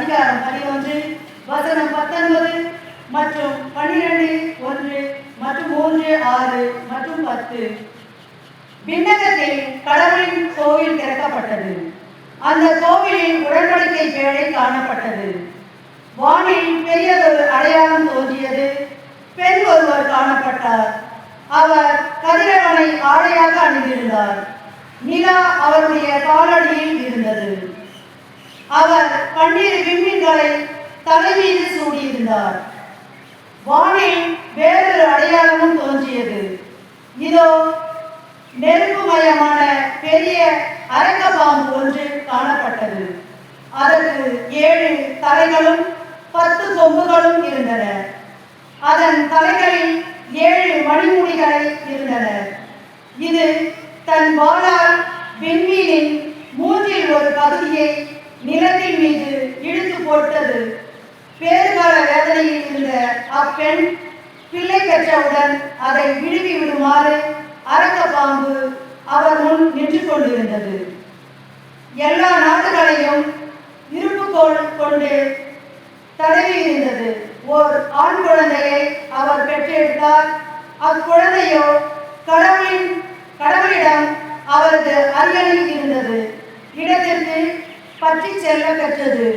அதிகாரம் 11 வசனம் 19 மற்றும் 12:1 மற்றும் 3:6 மற்றும் 10. விண்ணகத்தில் கடவுளின் கோவில் திறக்கப்பட்டது. அந்த கோவிலின் உடன்படிக்கை பேழை காணப்பட்டது. வானில் பெரியதொரு அடையாளம் தோன்றியது. பெண் ஒருவர் காணப்பட்டார். அவர் கதிரவனை ஆடையாக அணிந்திருந்தார். நிலா அவருடைய காலடியில் இருந்தது. அவர் 12 விண்மீன்களை தலைமீது சூடியிருந்தார். வானில் வேறொரு அடையாளமும் தோன்றியது. இதோ நெருப்புமயமான பெரிய அரக்க பாம்பு ஒன்று காணப்பட்டது. அதற்கு 7 தலைகளும் 10 கொம்புகளும் இருந்தன. அதன் தலைகளில் 7 மணிமுடிகள் இருந்தன. இது தன் வாளால் விண்மீனின் 3இல் ஒரு பகுதியை நிலத்தின் மீது இழுத்து போட்டது. பேறுகால வேதனையில் இருந்த அப்பெண் பிள்ளை பெற்றவுடன் அதை விழுவி விடுமாறு அரக்க பாம்பு அவர் முன் நின்று கொண்டிருந்தது. எல்லா நாடுகளையும் இருப்புக்கோள் கொண்டு தடவி இருந்தது. ஓர் ஆண் குழந்தையை அவர் பெற்றெடுத்தார். அக்குழந்தையோ கடவுளிடம் அவரது அரியணையில் இருந்தது இடத்திற்கு பற்றி செல்ல பெற்றது.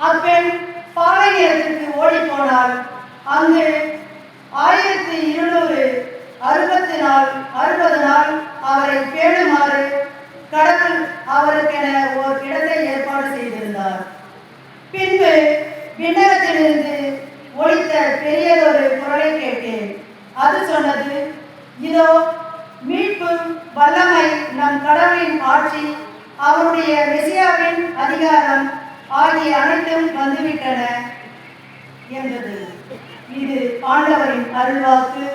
அப்பெண் பாலை நிலத்திற்கு ஓடி போனால் அங்கு 1260 நாள் அவரை பேணுமாறு கடவுள் அவருக்கென ஓர் இடத்தை ஏற்பாடு செய்திருந்தார். பின்பு விண்ணகத்திலிருந்து ஒலித்த பெரியதொரு குரலை கேட்டேன். அது சொன்னது, இதோ மீட்பு, வல்லமை, நம் கடவுளின் ஆட்சி, அவருடைய மெசியாவின் அதிகாரம் ஆகிய அனைத்தும் வந்துவிட்டன என்றது. இது ஆண்டவரின் அருள்வாக்கு.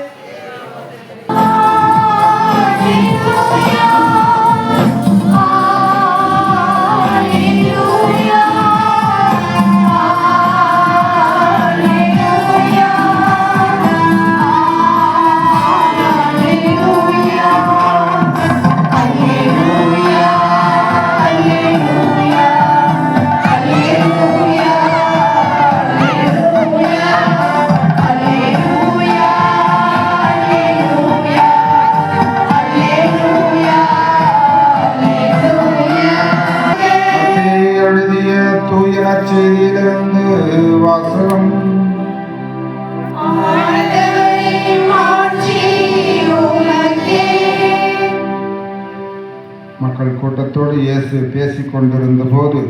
மக்கள் கூட்டத்தோடு இயேசு பேசிக் கொண்டிருந்த போது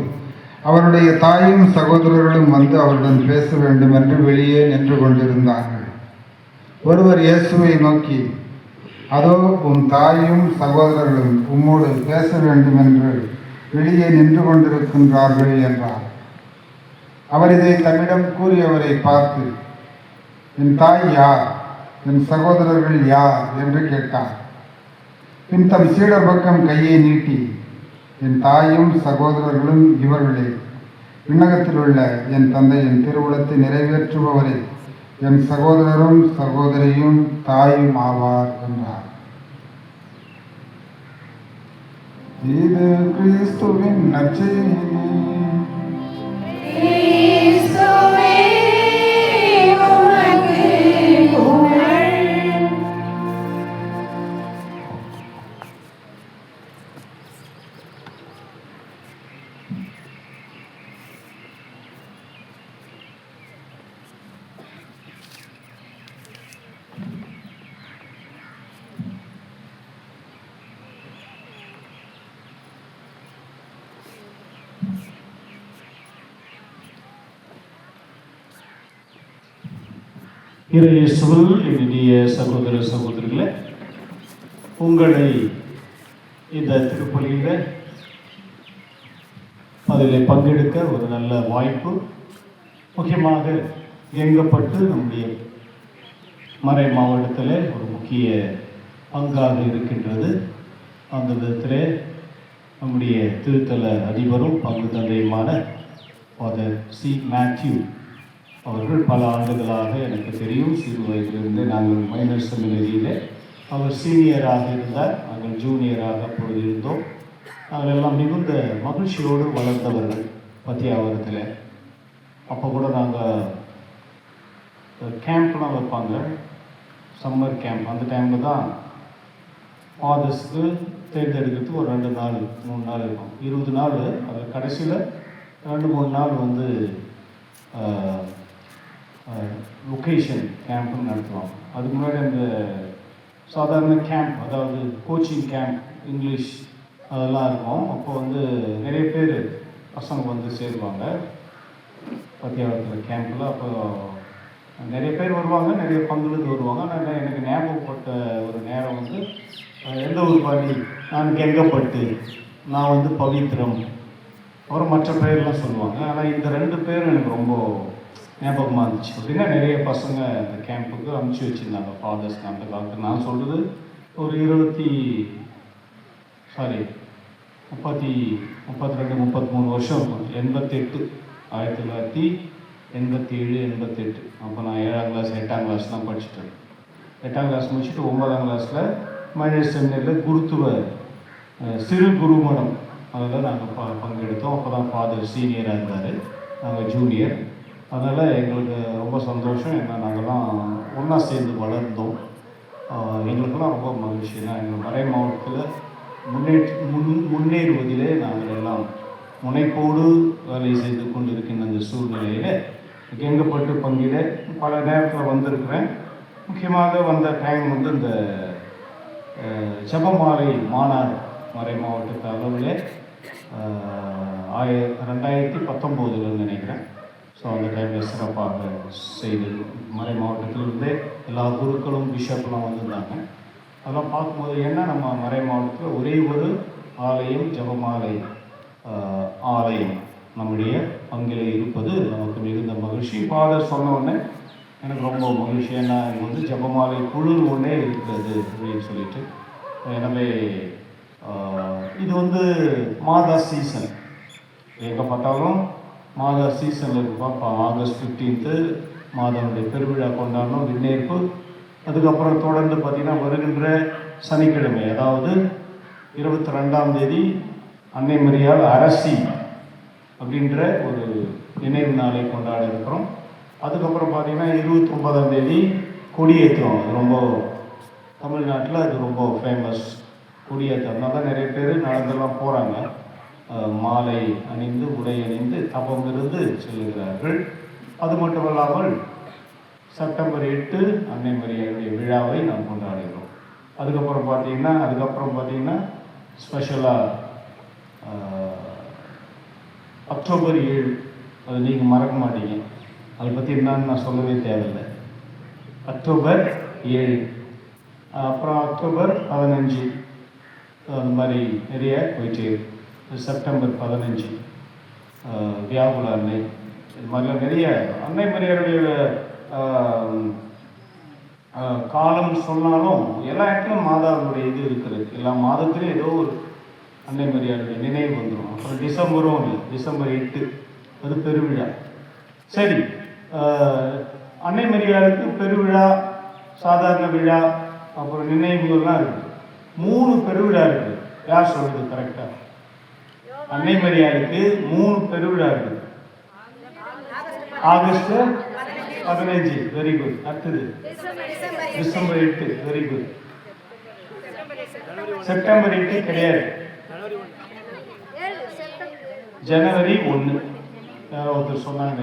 அவருடைய தாயும் சகோதரர்களும் வந்து அவருடன் பேச வேண்டும் என்று வெளியே நின்று கொண்டிருந்தார்கள். ஒருவர் இயேசுவை நோக்கி, அதோ உன் தாயும் சகோதரர்களும் உம்மோடு பேச வேண்டும் என்று வெளியே நின்று கொண்டிருக்கின்றார்கள் என்றார். அவர் இதை தம்மிடம் கூறியவரை பார்த்து, என் தாய் யார், என் சகோதரர்கள் யார் என்று கேட்டார். பின் தம் சீடர் பக்கம் கையை நீட்டி, என் தாயும் சகோதரர்களும் இவர்களே, விண்ணகத்தில் உள்ள என் தந்தையின் திருவுளத்தை நிறைவேற்றுபவரே என் சகோதரரும் சகோதரியும் தாயும் ஆவார் என்றார். இது கிறிஸ்துவின் நற்செய்தி. இயேசுவில் இனிய சகோதர சகோதரிகளே, உங்களை இந்த திருப்பலியில் அதில் பங்கெடுக்க ஒரு நல்ல வாய்ப்பு. முக்கியமாக இயங்கப்பட்டு நம்முடைய மறை மாவட்டத்தில் ஒரு முக்கிய பங்காக இருக்கின்றது. அந்த விதத்திலே நம்முடைய திருத்தல அதிபரும் பங்கு தந்தையுமான ஃபாதர் சி. மேத்யூ அவர்கள் பல ஆண்டுகளாக எனக்கு தெரியும். சிறு வயதிலிருந்து நாங்கள் மைனர் செமினரியில் அவர் சீனியராக இருந்தார், நாங்கள் ஜூனியராக அப்பொழுது இருந்தோம். நாங்கள் எல்லாம் மிகுந்த மகிழ்ச்சியோடு வளர்ந்தவர்கள். பத்தியாவரத்தில். அப்போ கூட நாங்கள் கேம்ப்லாம் வைப்பாங்க, சம்மர் கேம்ப். அந்த டைமில் தான் ஃபாதர்ஸ்க்கு தேர்ந்தெடுக்கிறதுக்கு ஒரு 2 நாள் 3 நாள் இருக்கும். 20 நாள். அதில் கடைசியில் 2-3 நாள் வந்து லொக்கேஷன் கேம்ப்னு நடத்துவாங்க. அதுக்கு முன்னாடி அந்த சாதாரண கேம்ப், அதாவது கோச்சிங் கேம்ப், இங்கிலீஷ் அதெல்லாம் இருக்கும். அப்போ வந்து நிறைய பேர் பசங்க வந்து சேருவாங்க பத்தியாவரத்தில் கேம்பில். அப்போ நிறைய பேர் வருவாங்க, நிறைய பங்குலேருந்து வருவாங்க. ஆனால் எனக்கு ஞாபகப்பட்ட ஒரு நேரம் வந்து எந்த ஒரு பாடி, நான் கெங்கப்பட்டு, நான் வந்து பவித்ரம், அப்புறம் மற்ற பேர்லாம் சொல்லுவாங்க. ஆனால் இந்த 2 பேரும் எனக்கு ரொம்ப ஞாபகமாக இருந்துச்சு. அப்படின்னா நிறைய பசங்க இந்த கேம்புக்கு அனுப்பிச்சி வச்சுருந்தாங்க ஃபாதர்ஸ். அந்த காலத்தில் நான் சொல்கிறது ஒரு 32-33 வருஷம் இருக்கும். 88, 1987, 88. அப்போ நான் 7ஆம் கிளாஸ் 8ஆம் கிளாஸ்லாம் படிச்சுட்டேன். 8ஆம் கிளாஸ் முடிச்சுட்டு 9ஆம் கிளாஸில் மனித செமினரியில் குருத்துவ சிறு குருமடம் அதில் நாங்கள் பங்கெடுத்தோம். அப்போ தான் ஃபாதர் சீனியராக இருந்தார், நாங்கள் ஜூனியர். அதனால் எங்களுக்கு ரொம்ப சந்தோஷம். ஏன்னா நாங்கள்லாம் ஒன்றா சேர்ந்து வளர்ந்தோம். எங்களுக்கெல்லாம் ரொம்ப மகிழ்ச்சி. ஏன்னா எங்கள் மறை மாவட்டத்தில் முன்னேறுவதிலே நாங்கள் எல்லாம் முனைப்போடு வேலை செய்து கொண்டு இருக்கின்ற அந்த சூழ்நிலையில் கெங்கப்பட்டு பங்கிட பல நேரத்தில் வந்திருக்கிறேன். முக்கியமாக வந்த டைம் வந்து இந்த ஜெபமாலை மாநாடு மறை மாவட்டத்து அளவில் 2019 நினைக்கிறேன். ஸோ அந்த டைமில் சிறப்பாக செய்தது. மறை மாவட்டத்திலிருந்தே எல்லா குருக்களும் பிஷப்லாம் வந்திருந்தாங்க. அதெல்லாம் பார்க்கும்போது என்ன, நம்ம மறை மாவட்டத்தில் ஒரே ஒரு ஆலயம், ஜெபமாலை ஆலயம் நம்முடைய பங்கில் இருப்பது நமக்கு மிகுந்த மகிழ்ச்சி. ஃபாதர் சொன்ன உடனே எனக்கு ரொம்ப மகிழ்ச்சி. ஏன்னா எனக்கு வந்து ஜெபமாலை குழு ஒன்றே இருக்கிறது அப்படின்னு சொல்லிட்டு. எனவே இது வந்து மாதா சீசன், எங்கே பார்த்தாலும் மாதா சீசனில் இருக்குப்பா. இப்போ ஆகஸ்ட் 15 மாதாவுடைய பெருவிழா கொண்டாடணும், விண்ணேற்பு. அதுக்கப்புறம் தொடர்ந்து பார்த்திங்கன்னா வருகின்ற சனிக்கிழமை, அதாவது 22ஆம் தேதி அன்னை மரியாள் அரசி அப்படின்ற ஒரு நினைவு நாளை கொண்டாட இருக்கிறோம். அதுக்கப்புறம் பார்த்திங்கன்னா 29ஆம் தேதி கொடியேற்றம். அது ரொம்ப தமிழ்நாட்டில் அது ரொம்ப ஃபேமஸ் கொடியேற்றம். அதனால தான் நிறைய பேர் நடந்தெல்லாம் போகிறாங்க, மாலை அணிந்து உடை அணிந்து தபம் இருந்து செல்லுகிறார்கள். அது மட்டும் இல்லாமல் செப்டம்பர் 8 அன்னை மரியாளுடைய விழாவை நாம் கொண்டாடுகிறோம். அதுக்கப்புறம் பார்த்தீங்கன்னா ஸ்பெஷலாக அக்டோபர் 7, அது நீங்கள் மறக்க மாட்டீங்க. அதை பற்றி என்னன்னு நான் சொல்லவே தேவையில்லை. அக்டோபர் 7, அப்புறம் அக்டோபர் 15, அந்த மாதிரி நிறைய போயிட்டு. செப்டம்பர் 15 வியாகுல அன்னை, இது மாதிரிலாம் நிறைய அன்னை மரியாளுடைய காலம் சொன்னாலும் எல்லா இடத்துலையும் மாதாவுடைய இது இருக்கிறது. எல்லா மாதத்துலேயும் ஏதோ ஒரு அன்னை மரியாளுடைய நினைவு வந்துடும். அப்புறம் டிசம்பரும் இல்லை, டிசம்பர் 8 அது பெருவிழா. சரி, அன்னை மரியாளுக்கு பெருவிழா, சாதாரண விழா, அப்புறம் நினைவுகள்லாம் இருக்குது. 3 பெருவிழா இருக்குது. யார் சொல்கிறது கரெக்டாக? அன்னை மரியாளுக்கு 3 பெருவிழா இருக்குது. August 15, very good. அடுத்தது டிசம்பர் 8, வெரி குட். செப்டம்பர் 8 கிடையாது, ஜனவரி 1. ஒருத்தர் சொன்னாங்க.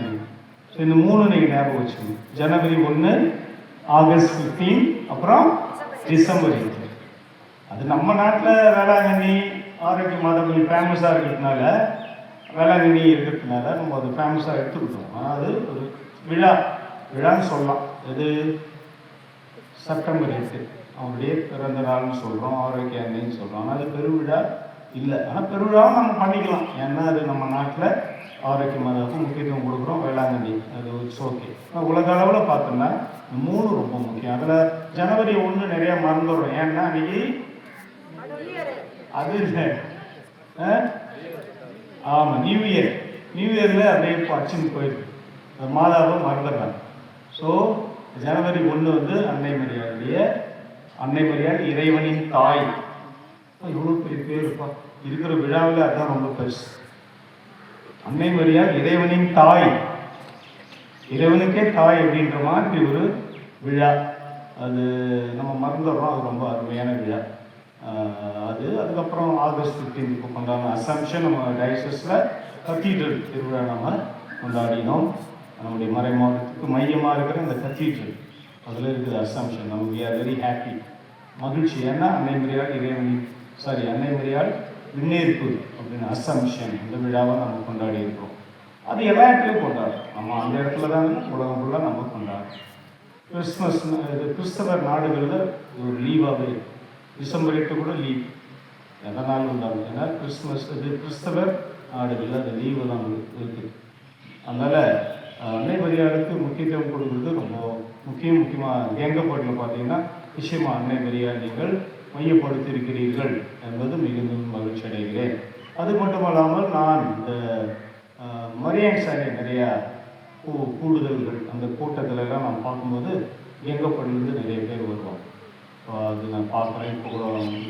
இந்த 3 நீங்கள் ஞாபகம் வச்சுக்கணும். ஜனவரி 1, ஆகஸ்ட் 15, அப்புறம் டிசம்பர் 8. அது நம்ம நாட்டில் வேளாங்கண்ணி ஆரோக்கிய மாதம் கொஞ்சம் ஃபேமஸாக இருக்கிறதுனால, வேளாங்கண்ணி இருக்கிறதுனால நம்ம அது ஃபேமஸாக எடுத்துக்கிட்டோம். ஆனால் அது ஒரு விழான்னு சொல்லலாம். இது செப்டம்பர் 8 அவனுடைய பிறந்த நாள்னு சொல்கிறோம், ஆரோக்கிய அன்னைன்னு சொல்கிறோம். ஆனால் அது பெருவிழா இல்லை. ஆனால் பெருவிழாவும் நம்ம பண்ணிக்கலாம். ஏன்னா அது நம்ம நாட்டில் ஆரோக்கிய மாதாவுக்கு முக்கியத்துவம் கொடுக்குறோம், வேளாங்கண்ணி, அது இட்ஸ் ஓகே. ஆனால் உலக அளவில் பார்த்தோம்னா 3 ரொம்ப முக்கியம். அதில் ஜனவரி 1 நிறையா மறந்துடுறோம். ஏன்னா அன்றைக்கி அது இல்லை, ஆமாம், நியூ இயரில் அப்படியே அச்சுன்னு போயிருக்கு, மாதாவை மறந்துடுறாங்க. ஸோ ஜனவரி 1 வந்து அன்னை மரியாள் இறைவனின் தாய். எவ்வளோ பெரிய பேர் இருப்பா. இருக்கிற விழாவில் அதுதான் ரொம்ப பெருசு. அன்னை மரியாள் இறைவனின் தாய், இறைவனுக்கே தாய் அப்படின்ற மாதிரி ஒரு விழா. அது நம்ம மறந்துடுறோம், அது ரொம்ப அருமையான விழா அது. அதுக்கப்புறம் ஆகஸ்ட் 15 கொண்டாடின அசம்ஷன் நம்ம டயசஸில் கத்தீட்ரல் திருவிழா நம்ம கொண்டாடினோம். நம்முடைய மறை மாவட்டத்துக்கு மையமாக இருக்கிற இந்த கத்தீட்ரல் அதில் இருக்குது அசம்ஷன். நம்ம வி ஆர் வெரி ஹாப்பி, மகிழ்ச்சி. ஏன்னா அன்னை மரியாள் அன்னை மரியாள் விண்ணேற்பு அப்படின்னு அசம்ஷன் இந்த விழாவை நம்ம கொண்டாடி இருக்கிறோம். அது எல்லா இடத்துலையும் கொண்டாடுறோம். நம்ம அந்த இடத்துல தான் உலகம் ஃபுல்லாக நம்ம கொண்டாடுறோம். கிறிஸ்மஸ் இது கிறிஸ்தவர் நாடுகளில் ஒரு லீவாகவே, டிசம்பர் 8 கூட லீவ், எந்த நாள் உண்டாகும். ஏன்னா கிறிஸ்மஸ் இது கிறிஸ்தவர் நாடுகளில் அந்த லீவு தான் இருக்குது. அதனால் அன்னை மரியாளுக்கு முக்கியத்துவம் கொடுக்குறது ரொம்ப முக்கியமாக வேங்கப்பாட்டில் பார்த்தீங்கன்னா நிச்சயமாக அன்னை மரியாள் நீங்கள் மையப்படுத்தியிருக்கிறீர்கள் என்பது மிகுந்த மகிழ்ச்சி அடைகிறேன். அது மட்டுமல்லாமல் நான் இந்த மரியாள் சாலை நிறையா கூடுதல்கள் அந்த கூட்டத்திலெல்லாம் நான் பார்க்கும்போது வேங்கப்பாட்டிலேருந்து நிறைய பேர் வருவாங்க. அது நான் பார்க்குறேன். இப்போ கூட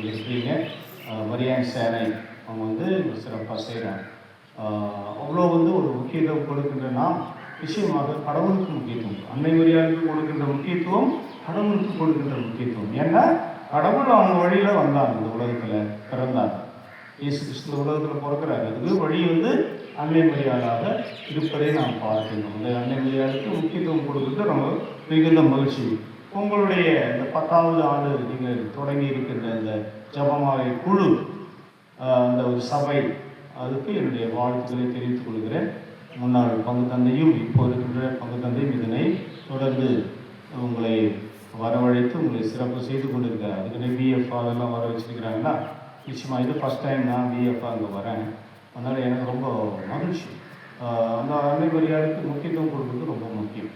இருக்கிறீங்க மரியாள் சேனை அவங்க வந்து சிறப்பாக செய்கிறாங்க. அவ்வளோ ஒரு முக்கியத்துவம் கொடுக்கின்ற நாம் நிச்சயமாக கடவுளுக்கு முக்கியத்துவம், அன்னை மரியாளுக்கு கொடுக்கின்ற முக்கியத்துவம், கடவுளுக்கு கொடுக்கின்ற முக்கியத்துவம். ஏன்னா கடவுள் அவங்க வழியில் வந்தாங்க, இந்த உலகத்தில் பிறந்தாங்க. இயேசு கிறிஸ்து உலகத்தில் பிறக்கிறாரு. அதுக்கு வழி அன்னை மரியாளாக இருப்பதை நாம் பார்க்கணும். அந்த அன்னை மரியாளுக்கு முக்கியத்துவம் கொடுக்குறது நம்ம மிகுந்த மகிழ்ச்சி. உங்களுடைய இந்த 10வது ஆண்டு நீங்கள் தொடங்கி இருக்கின்ற இந்த ஜபமாலை குழு, அந்த ஒரு சபை, அதுக்கு என்னுடைய வாழ்த்துக்களை தெரிவித்துக் கொள்கிறேன். முன்னாள் பங்கு தந்தையும் இப்போ இருக்கின்ற பங்கு தந்தையும் இதனை தொடர்ந்து உங்களை வரவழைத்து உங்களை சிறப்பு செய்து கொண்டிருக்காரு. அதுக்கு பிஎஃப் அதெல்லாம் வர வச்சுருக்கிறாங்கன்னா நிச்சயமாக இது ஃபஸ்ட் டைம் நான் பிஎஃப் அங்கே வரேன். அதனால் எனக்கு ரொம்ப மகிழ்ச்சி. அந்த அன்னை மரியாளுக்கு முக்கியத்துவம் கொடுக்குறது ரொம்ப முக்கியம்.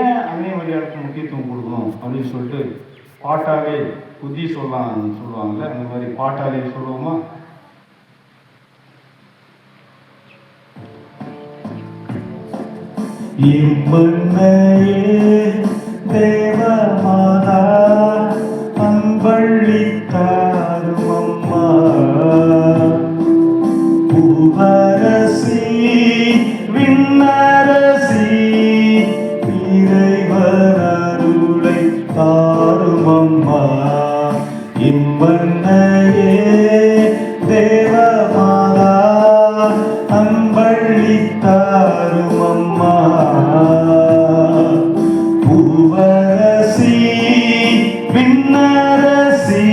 ஏன் அன்னை மரியாளுக்கு முக்கியத்துவம் கொடுக்கணும் அப்படின்னு சொல்லிட்டு பாட்டாலே புத்தி சொல்லுவாங்கள்ல, அந்த மாதிரி பாட்டாலே சொல்லுவோமா? இம்மண்ணையே தேவமாதா அன்பள்ளித்தாரும் அம்மா, பூவரசி விண்ணரசி இறைவனருளை தாரும் அம்மா. இம்மண்ணையே தேவமாதா அன்பள்ளித்தாரும் அம்மா, பூவரசி விண்ணரசி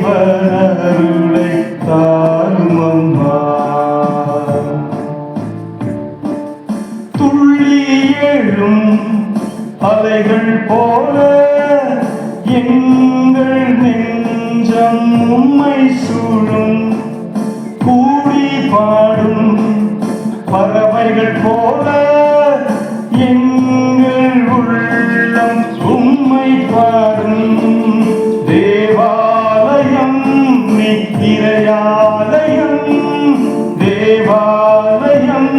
இறைவனருளை தாரும் அம்மா. துள்ளி எழும் அலைகள் போல எங்கள் நெஞ்சம் உம்மை சூழும், கூடி பாடும் பறவைகள் போல எங்கள் உள்ளம் உம்மை பாடும். தேவாலயம் நீ இறையாலயம், தேவாலயம்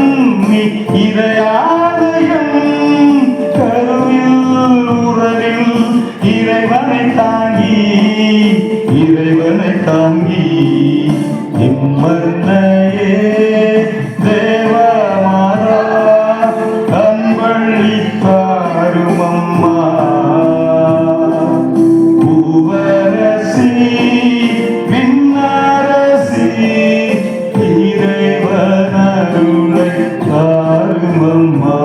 நீ இறையாலயம், கருவில் உறவில் இறைவனை தாங்கி இம்மன்னையே தேவமாதா அன்பள்ளித்தாரும் அம்மா, பூவரசி விண்ணரசி இறைவனருளை தாரும் அம்மா.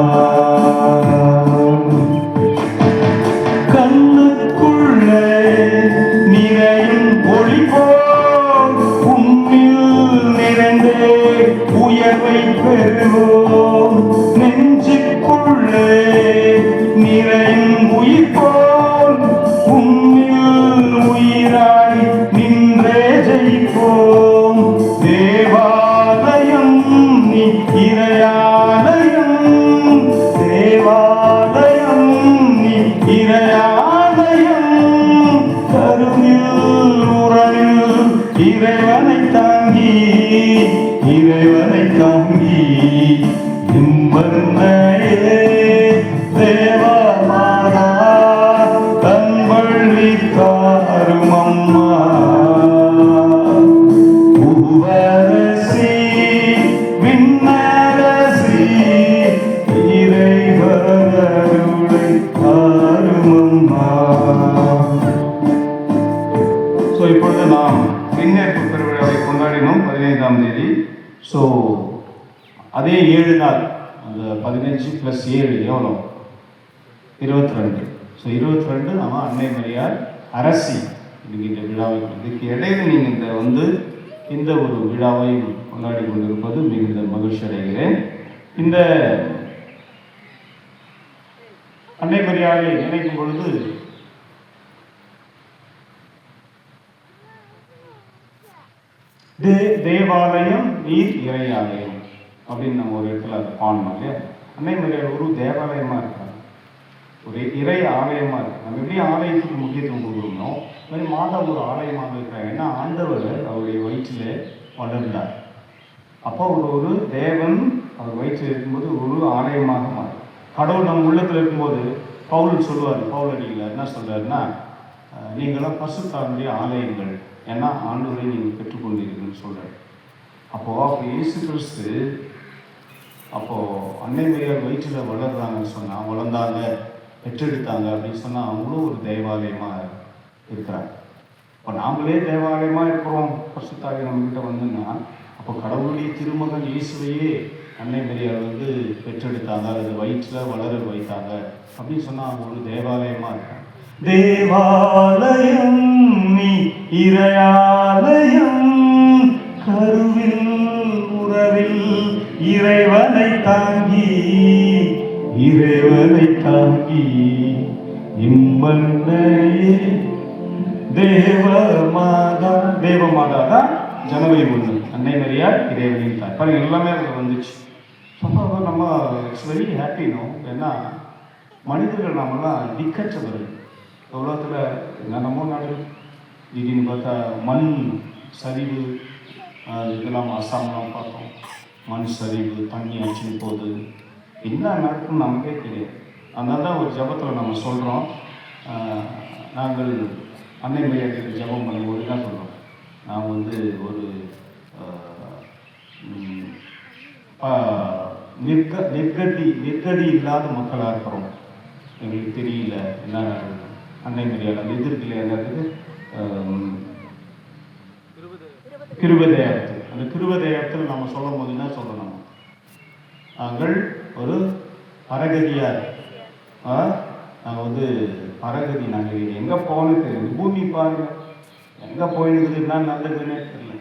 கண்ணுக்குள்ளே நிறையும் ஒளி போல் உன்னில் நிறைந்தே உயர்வை பெறுவோம். நெஞ்சுக்குள்ளே நிறையும் உயிர் போல் உன்னில் உயிராய் நின்றே ஜெயிப்போம். தேவாலயம் நீ இறையாலயம், தேவாலயம் நீ இறையாலயம், கருவில் உறவில் இறைவனை தாங்கி இம்மன்னையே தேவமாதா அன்பள்ளித்தாரும் அம்மா, பூவரசி 7 நாள், அந்த 15 + 7 எவ்வளோ? 22. ஸோ 22 நம்ம அன்னை மரியாள் அரசி என்கின்ற விழாவை, இதுக்கு இடையில நீங்கள் இந்த ஒரு விழாவை கொண்டாடி கொண்டிருப்பது மிகுந்த மகிழ்ச்சி அடைகிறேன். இந்த அன்னை மரியாளை நினைக்கும் பொழுது தேவாலயம் நீர் இறை ஆலயம் அப்படின்னு நம்ம ஒரு இடத்துல அதை காணணும் இல்லையா? அன்னை மரியாள் ஒரு தேவாலயமா இருக்காங்க, ஒரு இறை ஆலயமா இருக்கு. நம்ம எப்படி ஆலயத்துக்கு முக்கியத்துவம் கொடுக்கணும், மாதிரி மாதா ஒரு ஆலயமாக இருக்கிறாங்க. ஏன்னா ஆண்டவர் அவருடைய வயிற்றில் வளர்ந்தார். அப்போ ஒரு தேவன் அவர் வயிற்றில் இருக்கும்போது ஒரு ஆலயமாக மாறும். கடவுள் நம்ம உள்ளத்தில் இருக்கும்போது பவுல் சொல்லுவார், பவுல் அடிக்கல என்ன சொல்றாருன்னா, நீங்களாம் பரிசுத்தாவினுடைய ஆலயங்கள், ஏன்னா ஆண்டவரை நீங்கள் பெற்றுக்கொண்டீர்கள்னு சொல்றாரு. அப்போ இயேசு கிறிஸ்து அன்னை மரியாள் வயிற்றில் வளர்றாங்கன்னு சொன்னால், வளர்ந்தாங்க, பெற்றெடுத்தாங்க அப்படின்னு சொன்னால் அவங்களும் ஒரு தேவாலயமாக இருக்கிறாங்க. இப்போ நாமளே தேவாலயமாக இருக்கிறோம், பரிசுத்தாவி நம்மகிட்ட வந்துன்னா, அப்போ கடவுளுடைய திருமகன் இயேசுவையே அன்னை மரியாள் பெற்றெடுத்தாங்க, அது வயிற்றில் வளர வைத்தாங்க அப்படின்னு சொன்னால் அவங்க ஒரு தேவாலயமாக இருக்காங்க. தேவாலயம் நீ இறையாலயம், கருவில் உறவில் இறைவனை தாங்கி இம்மன்னையே தேவமாதா தான் ஜனவரி 1 அன்னை மரியாள் இறைவனின் தாய். பாருங்க, எல்லாமே அதில் வந்துச்சு. நம்ம இட்ஸ் வெரி ஹாப்பி நோ. ஏன்னா மனிதர்கள் நம்மளாம் திக்கற்றவர்கள். உலகத்தில் என்னென்னமோ நாடு திடீர்னு பார்த்தா மண் சரிவு, இதெல்லாம் அசாம்லாம் பார்த்தோம், மண் சரிவு, தண்ணி அடிச்சுன்னு போகுது, என்ன நடக்குன்னு நமக்கே தெரியாது. அதனால தான் ஒரு ஜபத்தில் நம்ம சொல்கிறோம், நாங்கள் அன்னை மரியாதைக்கு ஜபம் பண்ணும்போது தான் சொல்கிறோம், நான் ஒரு நிர்கதி இல்லாத மக்களாக இருக்கிறோம், எங்களுக்கு தெரியல என்ன நடக்குது. அன்னை மரியாதை அந்த எதிர்க்கில் என்னது கிருபதேயத்தில், அந்த கிருபதேயத்தில் நம்ம சொல்லும் போது என்ன சொல்லணும், நாங்கள் ஒரு பரகதியார், நாங்கள் பரகதி, நாங்கள் எங்கே போகணும்னு தெரியும், பூமி பாருங்க எங்கே போயிடுது, என்ன நல்லதுன்னே தெரியல.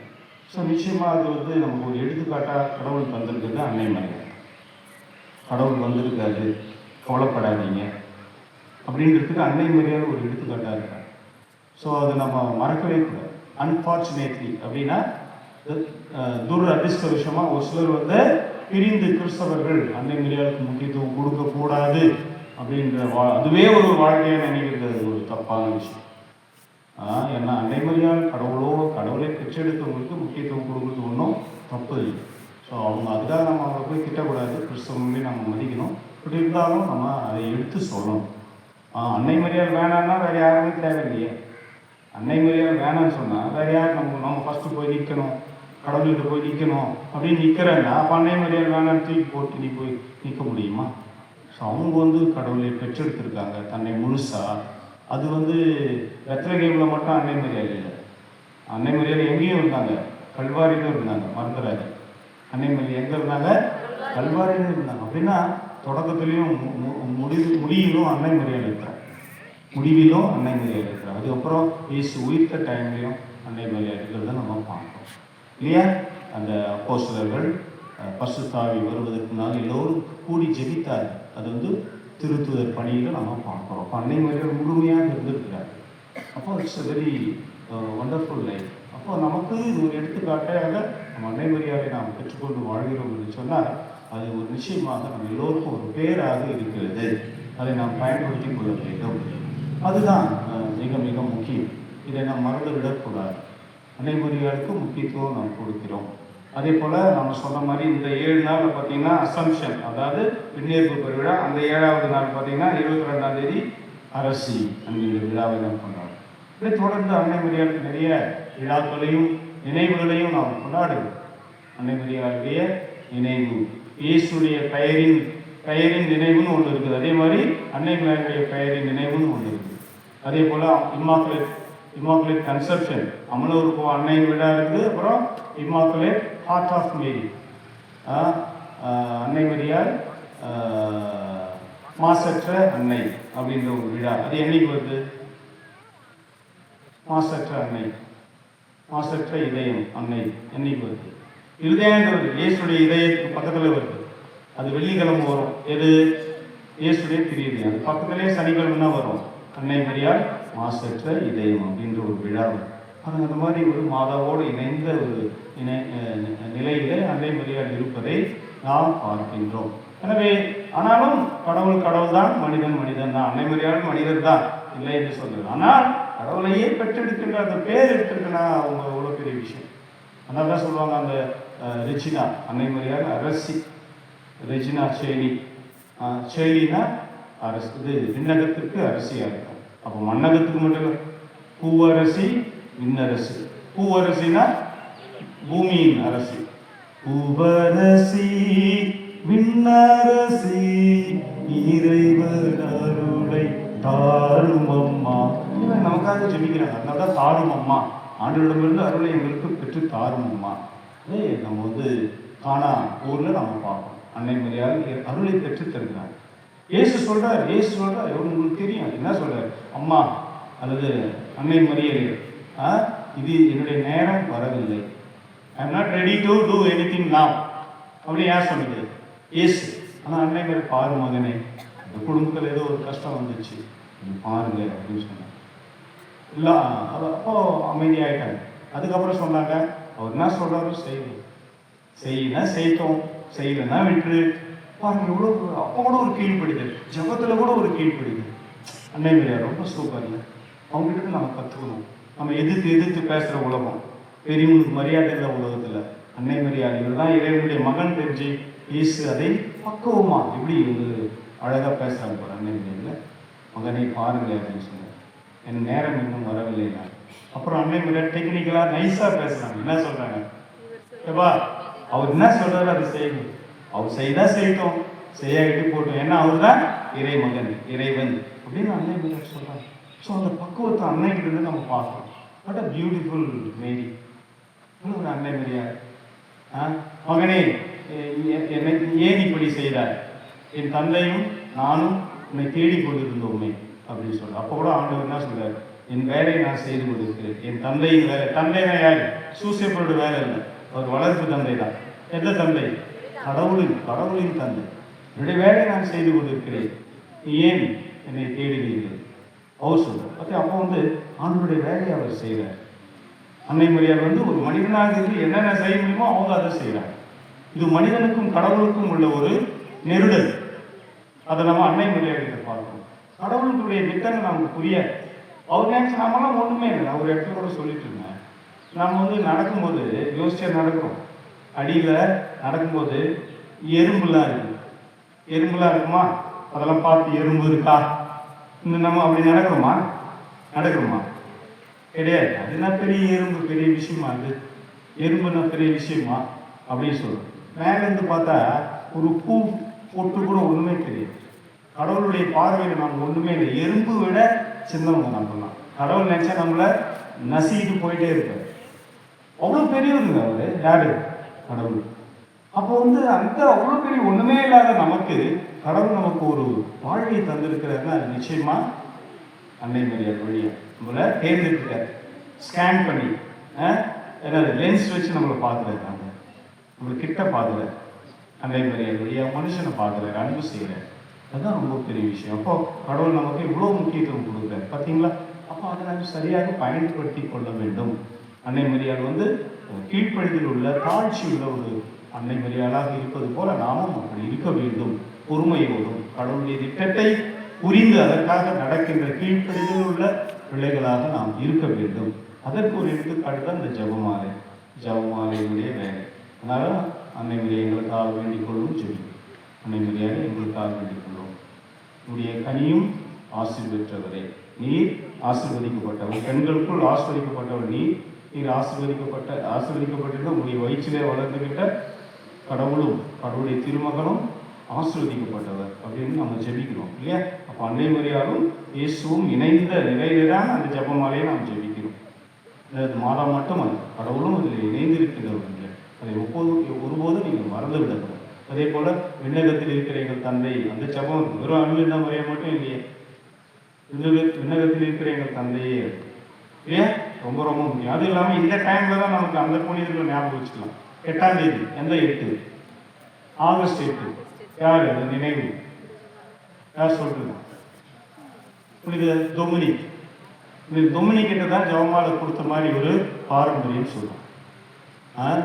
ஸோ நிச்சயமாக அது நமக்கு ஒரு எடுத்துக்காட்டாக கடவுள் வந்திருக்கிறது அன்னை மரியாதை. கடவுள் வந்திருக்காது, கவலைப்படாதீங்க அப்படின்றதுக்கு அன்னை மரியாதை ஒரு எடுத்துக்காட்டாக இருக்காங்க. ஸோ அதை நம்ம மறக்கவே கூடாது. அன்ஃபார்ச்சுனேட்லி அப்படின்னா துரதிர்ஷ்டவசமாக ஒரு சிலர் பிரிந்து கிறிஸ்தவர்கள் அன்னை மரியாதைக்கு முக்கியத்துவம் கொடுக்கக்கூடாது அப்படின்ற அதுவே ஒரு வாழ்க்கையை நினைக்கிறது ஒரு தப்பான விஷயம். ஏன்னா அன்னை மரியாதை கடவுளை பெற்றெடுத்தவங்களுக்கு முக்கியத்துவம் கொடுக்குறது ஒன்றும் தப்பு இல்லை. ஸோ அதுக்காக நம்ம அவங்களை போய் திட்டக்கூடாது, கிறிஸ்தவங்களே நம்ம மதிக்கணும். இப்படி இருந்தாலும் நம்ம அதை எடுத்து சொல்லணும். அன்னை மரியாதை வேணான்னா வேறு யாருமே தேவையில்லையே. அன்னை மரியாதை வேணான்னு சொன்னால் வேறு யார் நம்ம ஃபஸ்ட்டு போய் நிற்கணும், கடவுள்கிட்ட போய் நிற்கணும் அப்படின்னு நிற்கிறாங்கன்னா, அப்போ அன்னை மரியாதை வேணான்னு தூக்கி போட்டு நீ போய் நிற்க முடியுமா? ஸோ அவங்க கடவுளை பெற்றெடுத்திருக்காங்க தன்னை முழுசாக. அது பெத்லகேமில் மட்டும் அன்னை மரியாதை இல்லை, அன்னை மரியாதை எங்கேயும் இருந்தாங்க, கல்வாரியிலும் இருந்தாங்க, மறந்துடாது. அன்னை மரியாதை எங்கே இருந்தாங்க? கல்வாரியிலும் இருந்தாங்க. அப்படின்னா தொடக்கத்துலேயும் முடிவிலும் அன்னை மரியாதை இருக்கிறார், முடிவிலும் அன்னை மரியாதை இருக்கிறார். அதுக்கப்புறம் இயேசு உயிர்த்த டைம்லையும் அன்னை மரியாதை இருக்கிறத நம்ம பார்க்கிறோம் இல்லையா? அந்த அப்போஸ்தலர்கள் பரிசுத்தாவி வருவதற்கு முன்னால் எல்லோரும் கூடி ஜெபித்தார். அது திருத்துதர் பணியில் நம்ம பார்க்குறோம். அப்போ அன்னை மரியாதை முழுமையாக இருந்திருக்கிறார். அப்போ இட்ஸ் வெரி ஒண்டர்ஃபுல் லைஃப். அப்போ நமக்கு இது ஒரு எடுத்துக்காட்டாக நம்ம அன்னை மரியாதை நாம் பெற்றுக்கொண்டு வாழ்கிறோம் என்று சொன்னால் அது ஒரு நிச்சயமாக நம்ம எல்லோருக்கும் ஒரு பேராக இருக்கிறது. அதை நாம் பயன்படுத்தி கொள்ள வேண்டும். அதுதான் மிக மிக முக்கியம். இதை நாம் மறந்து விடக்கூடாது. அன்னை மரியாதைக்கு முக்கியத்துவம் நாம் கொடுக்கிறோம். அதே போல் நம்ம சொன்ன மாதிரி இந்த 7 நாளில் பார்த்தீங்கன்னா அசம்ஷன், அதாவது விண்ணேற்பு பெருவிழா. அந்த 7வது நாள் பார்த்தீங்கன்னா 22ஆம் தேதி அரசி என்கின்ற விழாவை நாம் கொண்டாடுறோம். இதை தொடர்ந்து அன்னை மரியாதைக்கு நிறைய விழாக்களையும் நினைவுகளையும் நாம் கொண்டாடுவோம். அன்னை மரியாதைய நினைவு, இயேசுடைய பெயரின் நினைவுன்னு ஒன்று இருக்குது. அதே மாதிரி அன்னை மரியாதைய பெயரின் நினைவுன்னு ஒன்று இருக்குது. அதே போல் இம்மாக்குலேட் கன்செப்ஷன், அமலூருக்கு அன்னை விழா இருக்குது. அப்புறம் இம்மாக்குலேட் ஹார்ட் ஆஃப் மேரி, அன்னை மரியாள் மாசற்ற அன்னை அப்படின்ற ஒரு விழா. அது என்னைக்கு வருது? மாசற்ற அன்னை, மாசற்ற இதயம் அன்னை என்னைக்கு வருது? இருதயன்றது இயேசுடைய இதயத்துக்கு பக்கத்தில் வருது. அது வெள்ளிக்கிழமை வரும். எது? இயேசுடைய திரியது. அது பக்கத்திலே சனிக்கிழமை தான் வரும். அன்னை மரியாள் மாசற்ற இதயம் அப்படின்ற ஒரு விழா. அது அந்த மாதிரி ஒரு மாதாவோடு இணைந்த ஒரு நிலையிலே அன்னை மரியாள் இருப்பதை நாம் பார்க்கின்றோம். எனவே ஆனாலும் கடவுள் கடவுள் தான், மனிதன் மனிதன் தான். அன்னை மரியாள் மனிதர் தான், இல்லை என்று சொல்றது. ஆனால் கடவுளையே பெற்றெடுக்கின்ற அந்த பேர் எடுத்துருக்குன்னா அவங்க எவ்வளோ பெரிய விஷயம். அதனால தான் சொல்லுவாங்க, அந்த ரெஜினா, அன்னை மரியாள் அரசி, ரெஜினா சேலி. சேலினா அரசு, இது விண்ணகத்திற்கு அரசியாக இருக்கும். அப்போ மண்ணகத்துக்கு மட்டும் இல்லை, பூவரசி விண்ணரசி. பூவரசினா பூமியின் அரசி. பூவரசி விண்ணரசி இறைவன் அருளை தாரும் அம்மா. நமக்காக ஜெபிக்கிறாங்க. அதனால தான் தாரும் அம்மா, ஆண்டவரிடமிருந்து அருளை எங்களுக்கு பெற்று தாரும் அம்மா. நம்ம வந்து காணா ஊரில் நம்ம பார்ப்போம். அன்னை மரியாள் அருளை பெற்று தருகிறாங்க. இயேசு சொல்றார், எவ்வளோ உங்களுக்கு தெரியும் என்ன சொல்றாரு? அம்மா அல்லது அன்னை மரியாள், இது என்னுடைய நேரம் வரவில்லை. I am not ready to two anything now அப்படி யார் சொன்னது? இயேசு. ஆனால் அன்னை மாதிரி பாரு மகனே, இந்த குடும்பத்தில் ஏதோ ஒரு கஷ்டம் வந்துச்சு, பாருங்க அப்படின்னு சொன்னாங்க. இல்லை அப்போ அமைதியாயிட்டாங்க. அதுக்கப்புறம் சொன்னாங்க, அவர் என்ன சொல்றாரோ செய்யணும், செய்யினா செய்யட்டும், செய்யலைன்னா விட்டுரு. பாருங்க எவ்வளோ, அப்போ கூட ஒரு கீழ்ப்படுதல், ஜபத்தில் கூட ஒரு கீழ்ப்படுதல். அன்னை மரியாள் ரொம்ப சூப்பர் இல்லை? அவங்ககிட்ட நம்ம கற்றுக்கணும். நம்ம எதிர்த்து பேசுகிற உலகம், பெரியவங்களுக்கு மரியாதை இல்லை உலகத்தில். அன்னை மரியாள் இவர் தான் இறைவனுடைய மகன் தெரிஞ்சு இயேசு அதை பக்குவமா எப்படி ஒரு அழகாக பேசுகிறாங்க போகிற அன்னை மரியாள். மகனை பாருங்க அப்படின்னு சொன்னார். என் நேரம் இன்னும் வரவில்லை. அப்புறம் அன்னை மரியாள் டெக்னிக்கலாக நைஸாக பேசுகிறாங்க. என்ன சொல்கிறாங்க? ஏப்பா அவர் என்ன சொல்கிறாரு அதை செய்யணும், அவர் செய்தா செய்யட்டும், செய்யாகிட்டு போட்டோம், ஏன்னா அவர் தான் இறை மகன், இறைவன் அப்படின்னு அன்னை மரியாள் சொல்கிறாங்க. ஸோ அந்த பக்குவத்தை அன்னைகிட்ட நம்ம பார்க்கணும். வாட் அ பியூட்டிஃபுல் மேரி ஒரு அன்னை மரியாள். மகனே என்னை ஏன் இப்படி செய்தார்? என் தந்தையும் நானும் உன்னை தேடி கொண்டிருந்தோமே அப்படின்னு சொல்ற. அப்போ கூட ஆண்டவர் என்ன சொல்றாரு? என் வேலையை நான் செய்து கொண்டிருக்கிறேன். என் தந்தையின் வேலை. தந்தைனா யாரு? சூசைப்பரோட வேலை இல்லை, அவர் வளர்ப்பு தந்தை தான். எந்த தந்தை? கடவுளின் தந்தை. என்னுடைய வேலையை நான் செய்து கொண்டிருக்கிறேன், ஏன் என்னை தேடுகிறீர்கள்? அவர் சொல்றார். அப்போ வந்து ஆண்டவருடைய வேலையை அவர் செய்கிறார். அன்னை மரியாள் வந்து ஒரு மனிதனாக இருந்து என்னென்ன செய்ய முடியுமோ அவங்க அதை செய்கிறாங்க. இது மனிதனுக்கும் கடவுளுக்கும் உள்ள ஒரு நெருடல். அதை நம்ம அன்னை மரியாதை பார்க்கணும். கடவுளுடைய திட்டங்கள் நமக்கு புரியாது. அவர் நினைச்சு நம்மளாம் ஒன்றுமே இல்லை. நான் ஒரு இடத்துல கூட சொல்லிட்டு இருந்தேன். நம்ம வந்து நடக்கும்போது யோசிச்சா நடக்கிறோம். அடியில் நடக்கும்போது எறும்புலாம் இருக்குது. எறும்புலாம் இருக்குமா? அதெல்லாம் பார்த்து எறும்பு இருக்கா, இன்னும் நம்ம அப்படி நடக்கிறோமா? கிடையாது. அதுனா பெரிய எறும்பு பெரிய விஷயமா? அது எறும்புனா பெரிய விஷயமா அப்படின்னு சொல்லுவோம். மேலேருந்து பார்த்தா ஒரு பூ பொட்டு கூட ஒன்றுமே தெரியாது. கடவுளுடைய பார்வையில் நம்ம ஒன்றுமே இல்லை. எறும்பு விட சின்னவங்க நம்மலாம். கடவுள் நினைச்சா நம்மளை நசிக்கிட்டு போயிட்டே இருப்பார். அவ்வளோ பெரியவருங்க அவர். யாரு? கடவுள். அப்போ வந்து அந்த அவ்வளோ பெரிய ஒன்றுமே இல்லாத நமக்கு கடவுள் நமக்கு ஒரு வாழ்க்கையை தந்திருக்கிறாருன்னா அது நிச்சயமா அன்னை மரியாள் வழியா நம்மளை தேர்ந்தெடுக்கிறார். ஸ்கேன் பண்ணி ஏதாவது லென்ஸ் வச்சு நம்மளை பார்க்குறாரு, நம்மளை கிட்ட பார்க்குறாரு. அன்னை மரியாள் வழியா மனுஷனை பார்க்குறாரு, அன்பு செய்கிறார். அதுதான் ரொம்ப பெரிய விஷயம். அப்போ கடவுள் நமக்கு இவ்வளோ முக்கியத்துவம் கொடுக்குறாரு பார்த்தீங்களா? அப்போ அதை நம்ம சரியாக பயன்படுத்தி கொள்ள வேண்டும். அன்னை மரியாள் வந்து கீழ்ப்படிதல் உள்ள தாழ்ச்சி உள்ள ஒரு அன்னை மரியாளாக இருப்பது போல நாமும் அப்படி இருக்க வேண்டும். பொறுமையோடும் கடவுளுடைய திட்டத்தை புரிந்து அதற்காக நடக்கின்ற கீழ்ப்படிதல் உள்ள பிள்ளைகளாக நாம் இருக்க வேண்டும். அதற்கு ஒரு எடுத்துக்காட்டு தான் இந்த ஜெபமாலையினுடைய வேலை. அதனால அன்னை மரியாள் எங்களுக்காக வேண்டிக் கொள்ளும் சொல்லி அன்னை மரியாதை எங்களுக்காக வேண்டிக் கொள்ளும். உடைய கனியும் ஆசீர்வதித்தவரே, நீர் ஆசீர்வதிக்கப்பட்டவர், பெண்களுக்குள் ஆசீர்வதிக்கப்பட்டவர் நீர் ஆசீர்வதிக்கப்பட்டிருந்த உங்களுடைய வயிற்றிலே வளர்ந்துகிட்ட கடவுளும் கடவுளுடைய திருமகனும் ஆசீர்வதிக்கப்பட்டவர் அப்படின்னு நம்ம ஜெபிக்கிறோம் இல்லையா? அப்போ அன்னை மரியாளும் இயேசுவும் இணைந்த நிலையில தான் அந்த ஜெபமாலையை நாம் ஜெபிக்கிறோம். மாதா மட்டும் அது கடவுளும் அதில் இணைந்திருக்கிறவர்கள். அதை ஒருபோதும் நீங்கள் மறந்து விடக்கூடாது. அதே போல விண்ணகத்தில் இருக்கிற எங்கள் தந்தை, அந்த ஜபம் வெறும் அன்பு தான் முறைய மட்டும் இல்லையே, விண்ணகத்தில் இருக்கிற எங்கள் தந்தையே இல்லையா, ரொம்ப ரொம்ப முக்கியம். அது இல்லாமல் இந்த டைம்ல தான் நமக்கு அந்த புனிதர்களை ஞாபகம் வச்சுக்கலாம். 8ஆம் தேதி, எந்த 8? ஆகஸ்ட் 8. யார் அது நினைவு? யார் சொல்றது? புனித டொமினிக். டொமினிக் கிட்ட தான் ஜெபமாலை கொடுத்த மாதிரி ஒரு பாரம்பரியம் சொல்லுவோம்.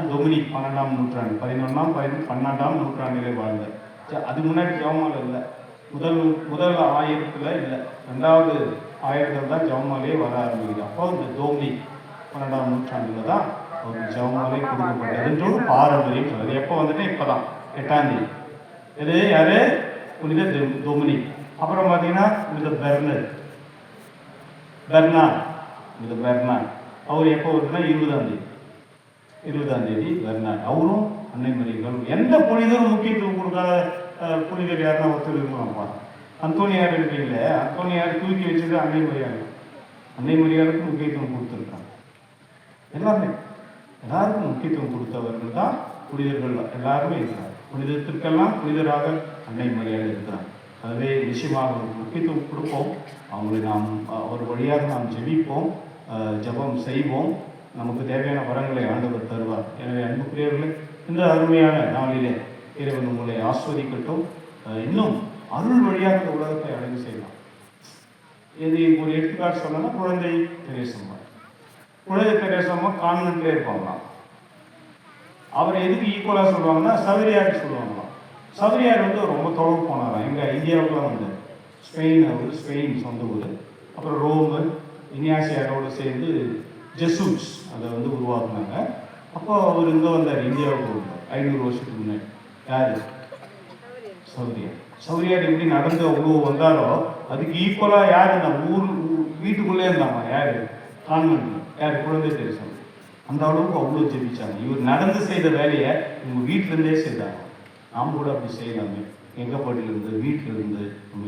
டொமினிக் 12ஆம் நூற்றாண்டு, 12ஆம் நூற்றாண்டிலே வாழ்ந்த. அது முன்னாடி ஜெபமாலை இல்லை. முதல் 1000த்துல இல்லை, 2வது 1000த்துல தான் ஜெபமாலையே வர ஆரம்பிக்குது. அப்போ இந்த டொமினிக் 12ஆம் நூற்றாண்டுல தான் ஒரு ஜெபமாலை கொடுக்கப்பட்டதுன்ற ஒரு பாரம்பரியம் சொல்லுது. எப்போ வந்துட்டு இப்போதான் 8ஆம் தேதி. இது யாரு? புனித டொமினிக். அப்புறம் பார்த்தீங்கன்னா புனித பெர்னார்ட். அவர் எப்போ வருதுன்னா 20ஆம் தேதி பெர்னார்ட். அவரும் அன்னை மரியாள். எந்த புனிதரும் முக்கியத்துவம் கொடுக்காத புனிதர் யாருன்னா ஒருத்தர் இருக்கணும்ப்பா. அந்தோனியார் இருக்கீங்களே, அந்தோனியார் தூக்கி வச்சது அன்னை மரியாள். அன்னை மரியாளுக்கு முக்கியத்துவம் கொடுத்துருக்காங்க. எல்லாருக்கும் முக்கியத்துவம் கொடுத்தவர்கள் தான் புனிதர்கள் எல்லாருமே இருக்கிறார். புனிதத்திற்கெல்லாம் புனிதராக அன்னை மரியாள் இருக்கிறார். அதுவே நிச்சயமாக முக்கியத்துவம் கொடுப்போம். அவங்களை நாம் ஒரு வழியாக நாம் ஜெபிப்போம், ஜெபம் செய்வோம். நமக்கு தேவையான வரங்களை ஆண்டவர் தருவார். எனவே அன்புக்குரியவர்களே, இந்த அருமையான நாளிலே இறைவன் உங்களை ஆஸ்வதிக்கட்டும். இன்னும் அருள் வழியாக இந்த உலகத்தை அழகு செய்யலாம். இது ஒரு எடுத்துக்காட்டு சொன்னா குழந்தை தெரேசம்மா. குழந்தை தெரேசம்மா கான்வென்ட்ல இருப்பாங்களாம். அவரை எதுக்கு ஈக்குவலாக சொல்லுவாங்கன்னா சவரியார் சொல்லுவாங்களாம். சவரியார் ரொம்ப தொலைவு போனாராம். எங்கள் இந்தியாவுக்குலாம் வந்து ஸ்பெயின் சொந்த ஊர். அப்புறம் ரோமு இனியாசியாரோடு சேர்ந்து ஜெசூட்ஸ் அதை உருவாக்குனாங்க. அப்போ அவர் இங்கே வந்தார், இந்தியாவுக்கு வந்தார் 500 வருஷத்துக்கு முன்னாடி. யார்? சௌரியார் எப்படி நடந்து அவ்வளோ வந்தாரோ அதுக்கு ஈக்குவலாக யார் இருந்தா? வீட்டுக்குள்ளே இருந்தாமா? யார்? கான்வென்ட். யார்? குழந்தை தெரேசா. அந்த அளவுக்கு அவ்வளோ ஜெபிச்சாங்க. இவர் நடந்து செய்த வேலையை உங்கள் வீட்டிலேருந்தே செய்தாங்க. நாம் கூட அப்படி செய்யலாமே. எங்கப்பாட்டிலிருந்து, வீட்டிலிருந்து நம்ம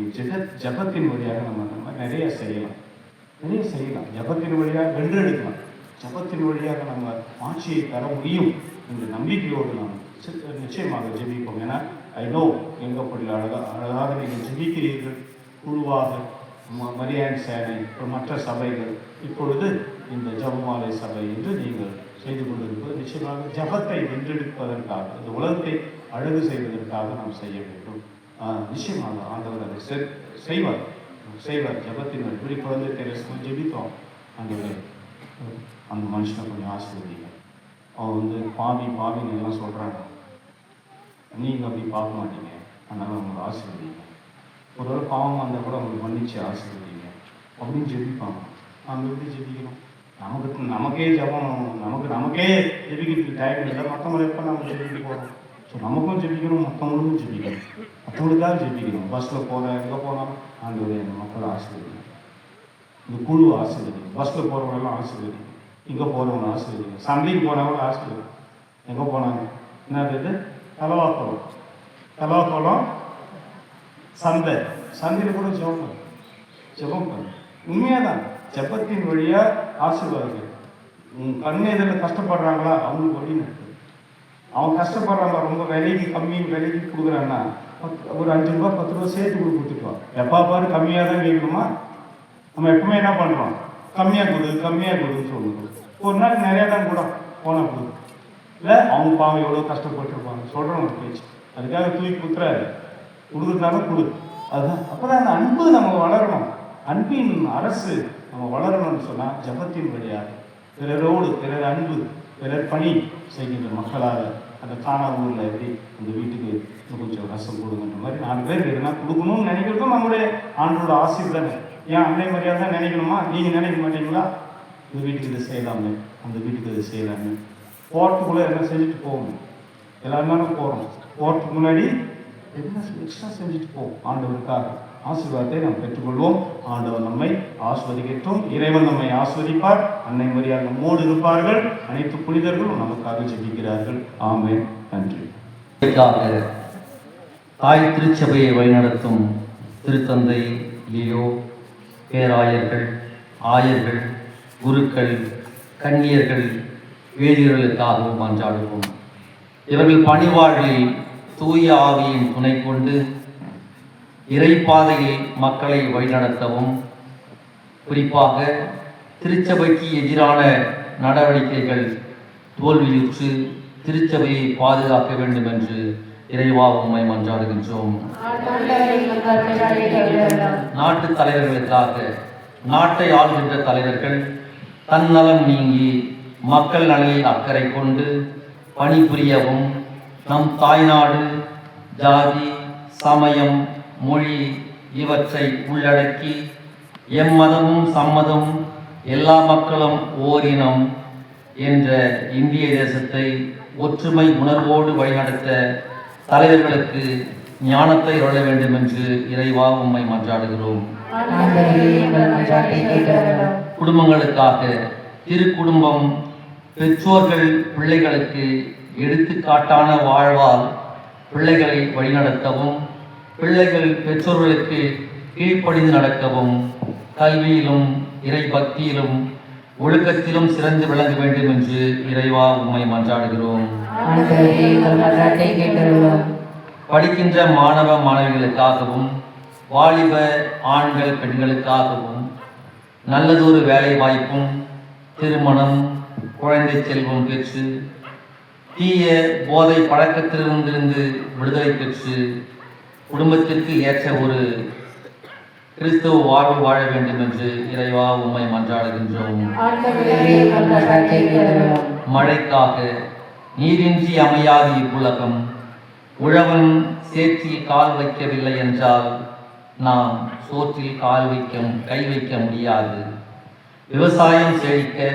ஜபத்தின் வழியாக நம்ம நிறைய செய்யலாம். ஜபத்தின் வழியாக வென்றெடுக்கலாம். ஜபத்தின் வழியாக நம்ம ஆட்சியை தர முடியும் என்ற நம்பிக்கையோடு நாம் நிச்சயமாக ஜெபிப்போம். ஏன்னா ஐ நோ எங்கப்பட்டில் அழகாக நீங்கள் ஜெபிக்கிறீர்கள். குழுவாக மரியான் சேனை மற்ற சபைகள் இப்பொழுது இந்த ஜபமாலை சபை என்று நீங்கள் செய்து கொண்டிருப்பது நிச்சயமாக ஜபத்தை வென்றெடுப்பதற்காக, இந்த உலகத்தை அழகு செய்வதற்காக நாம் செய்ய வேண்டும். நிச்சயமாக ஆண்டவர் அதை செய்வார். ஜபத்தின் இப்படி குழந்தை தெரேசா ஜெபித்தோம். அந்த மனுஷனை கொஞ்சம் ஆசீர்வதிங்க. அவன் பாவின்னு எல்லாம் சொல்கிறாங்க. நீங்கள் அப்படி பார்க்க மாட்டீங்க, அதனால் அவங்களை ஆசீர்வதிங்க. ஒருவேளை பாவமாக இருந்தால் கூட அவங்களை மன்னிச்சு ஆசீர்வதிங்க அப்படின்னு ஜெபிப்பாங்க. நம்ம எப்படி ஜெபிக்கணும்? நமக்கே ஜபம் நமக்கே ஜெபிக்கிறதுக்கு டைம் இல்லை. மற்றவங்களை எப்போ நம்ம ஜெபிக்க போகிறோம்? ஸோ நமக்கும் ஜெபிக்கணும், மற்றவங்களுக்கும் ஜெபிக்கணும். மற்றவங்களுக்காக ஜெபிக்கணும். பஸ்ஸில் போகிறேன், எங்கே போனாலும் ஆண்டவரே அந்த மக்களை ஆசீர்வதிங்க, இந்த குழு ஆசீர்வதிங்க, பஸ்ஸில் போகிறவங்களெல்லாம் ஆசீர்வதிங்க, இங்கே போகிறவங்க ஆசீர்வதிங்க, சண்டைக்கு போனவங்களும் ஆசீர்வதிங்க. எங்கே போனாங்க? என்னது? தலவாக்கோளம் சந்தையில் கூட ஜெபம் பண்ணு. உண்மையாக தான் ஜெபத்தின் வழியாக ஆசீர்வாதங்கள். கண்ணெதில் கஷ்டப்படுறாங்களா? அவங்களுக்கு வழி நடக்குது. அவங்க கஷ்டப்படுறாங்க, ரொம்ப விலைக்கு கொடுக்குறாங்கன்னா ஒரு 5 ரூபா 10 ரூபா சேர்த்து கொடுத்துட்டுவாங்க. எப்போ பாரு கம்மியாக தான் கேட்கணுமா? நம்ம எப்பவுமே என்ன பண்ணுறோம்? கம்மியாக கொடுன்னு சொல்லுவோம். ஒரு நாள் நிறையா தான் கூட போனால் போதும். இல்லை அவங்க பாவம் எவ்வளோ கஷ்டப்பட்டுருப்பாங்க சொல்கிறோம் ஒரு பேச்சு. அதுக்காக தூக்கி கொடுத்துறாரு, கொடுக்குறதாலும் கொடு. அதுதான் அப்போ தான் அந்த அன்பு நம்ம வளரணும். அன்பின் அரசு நம்ம வளரணும்னு சொன்னால் ஜபத்தின் வழியாக பிறர் அன்பு பிறர் பணி செய்கின்ற மக்களாக அந்த காணா ஊரில் எப்படி அந்த வீட்டுக்கு கொஞ்சம் ரசம் கொடுங்கன்ற மாதிரி 4 பேர் எதுனா கொடுக்கணும்னு நினைக்கிறதும் நம்முடைய ஆண்டோட ஆசீர் தானே. ஏன் அன்னை மரியாதை தான் நினைக்கணுமா? நீங்கள் நினைக்க மாட்டீங்களா? இந்த வீட்டுக்கு இதை செய்யலாமே, அந்த வீட்டுக்கு இதை செய்யலாமே. போகிறதுக்குள்ளே என்ன செஞ்சுட்டு போகணும். எல்லாருமே போகிறோம். போகிறதுக்கு முன்னாடி என்ன எக்ஸ்ட்ரா செஞ்சுட்டு போவோம். ஆண்டவருக்காக ஆசீர்வாதத்தை நாம் பெற்றுக்கொள்வோம். ஆண்டவர் நம்மை ஆஸ்வதிக்கட்டும். இறைவன் நம்மை ஆஸ்வதிப்பார். அன்னை மரியாதை நம்மோடு இருப்பார்கள். அனைத்து புனிதர்களும் நமக்காக ஜெபிக்கிறார்கள். ஆமென். நன்றி. தாய் திருச்சபையை வழிநடத்தும் திருத்தந்தை லியோ, பேராயர்கள், ஆயர்கள், குருக்கள், கன்னியர்கள், வேதியர்களுக்காகவும் மன்றாடுவோம். இவர்கள் பணிவாழ்வில் தூய ஆவியின் துணை கொண்டு இறைப்பாதையில் மக்களை வழிநடத்தவும், குறிப்பாக திருச்சபைக்கு எதிரான நடவடிக்கைகள் தோல்வியுற்று திருச்சபையை பாதுகாக்க வேண்டும் என்று இறைவா உம்மை மன்றாடுகின்றோம். நாட்டு தலைவர்களுக்காக நாட்டை ஆளுகின்ற தலைவர்கள் தன்னலம் நீங்கி மக்கள் நலனில் அக்கறை கொண்டு பணிபுரியவும், நம் தாய்நாடு ஜாதி, சமயம், மொழி இவற்றை உள்ளடக்கி எம்மதமும் சம்மதம் எல்லா மக்களும் ஓரினம் என்ற இந்திய தேசத்தை ஒற்றுமை உணர்வோடு வழிநடத்த தலைவர்களுக்கு ஞானத்தை அருள வேண்டும் என்று இறைவா உம்மை மன்றாடுகிறோம். குடும்பங்களுக்காக திருக்குடும்பம் பெற்றோர்கள் பிள்ளைகளுக்கு எடுத்துக்காட்டான வாழ்வால் பிள்ளைகளை வழிநடத்தவும், பிள்ளைகள் பெற்றோர்களுக்கு கீழ்ப்படிந்து நடக்கவும், கல்வியிலும் இறை பக்தியிலும் ஒழுக்கத்திலும் சிறந்து விளங்க வேண்டும் என்று இறைவா உம்மை மன்றாடுகிறோம். படிக்கின்ற மாணவ மாணவிகளுக்காகவும், வாலிப ஆண்கள் பெண்களுக்காகவும் நல்லதொரு வேலை வாய்ப்பும், திருமணம், குழந்தை செல்வம் பெற்று தீய போதை பழக்கத்திலிருந்து விடுதலை பெற்று குடும்பத்திற்கு ஏற்ற ஒரு கிறிஸ்துவ வாழ்வு வாழ வேண்டும் என்று இறைவா உம்மை மன்றாடுகின்றோம். மழைக்காக நீரின்றி அமையாது இவ்வுலகம், உழவன் சேற்றில் கால் வைக்கவில்லை என்றால் நாம் சோற்றில் கை வைக்க முடியாது. விவசாயம் செழிக்க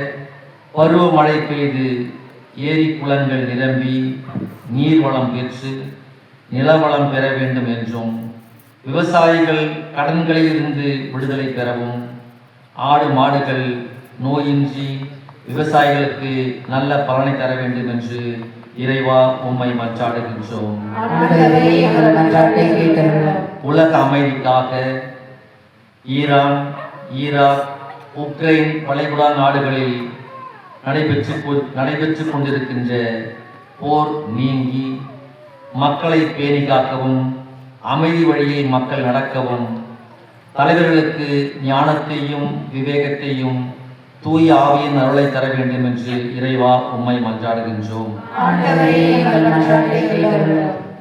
பருவமழை பெய்து ஏரி குளங்கள் நிரம்பி நீர்வளம் பெற்று நிலவளம் பெற வேண்டும் என்றும், விவசாயிகள் கடன்களில் இருந்து விடுதலை பெறவும், ஆடு மாடுகள் நோயின்றி விவசாயிகளுக்கு நல்ல பலனை தர வேண்டும் என்று இறைவா உம்மை மன்றாடுகின்றோம். உலக அமைதிக்காக ஈரான், ஈராக், உக்ரைன் வளைகுடா நாடுகளில் நடைபெற்று கொண்டிருக்கின்ற போர் நீங்கி மக்களை பேணி காக்கவும், அமைதி வழியில் மக்கள் நடக்கவும், தலைவர்களுக்கு ஞானத்தையும் விவேகத்தையும் தூய ஆவியின் அருளை தர வேண்டும் என்று இறைவா உம்மை மன்றாடுகின்றோம்.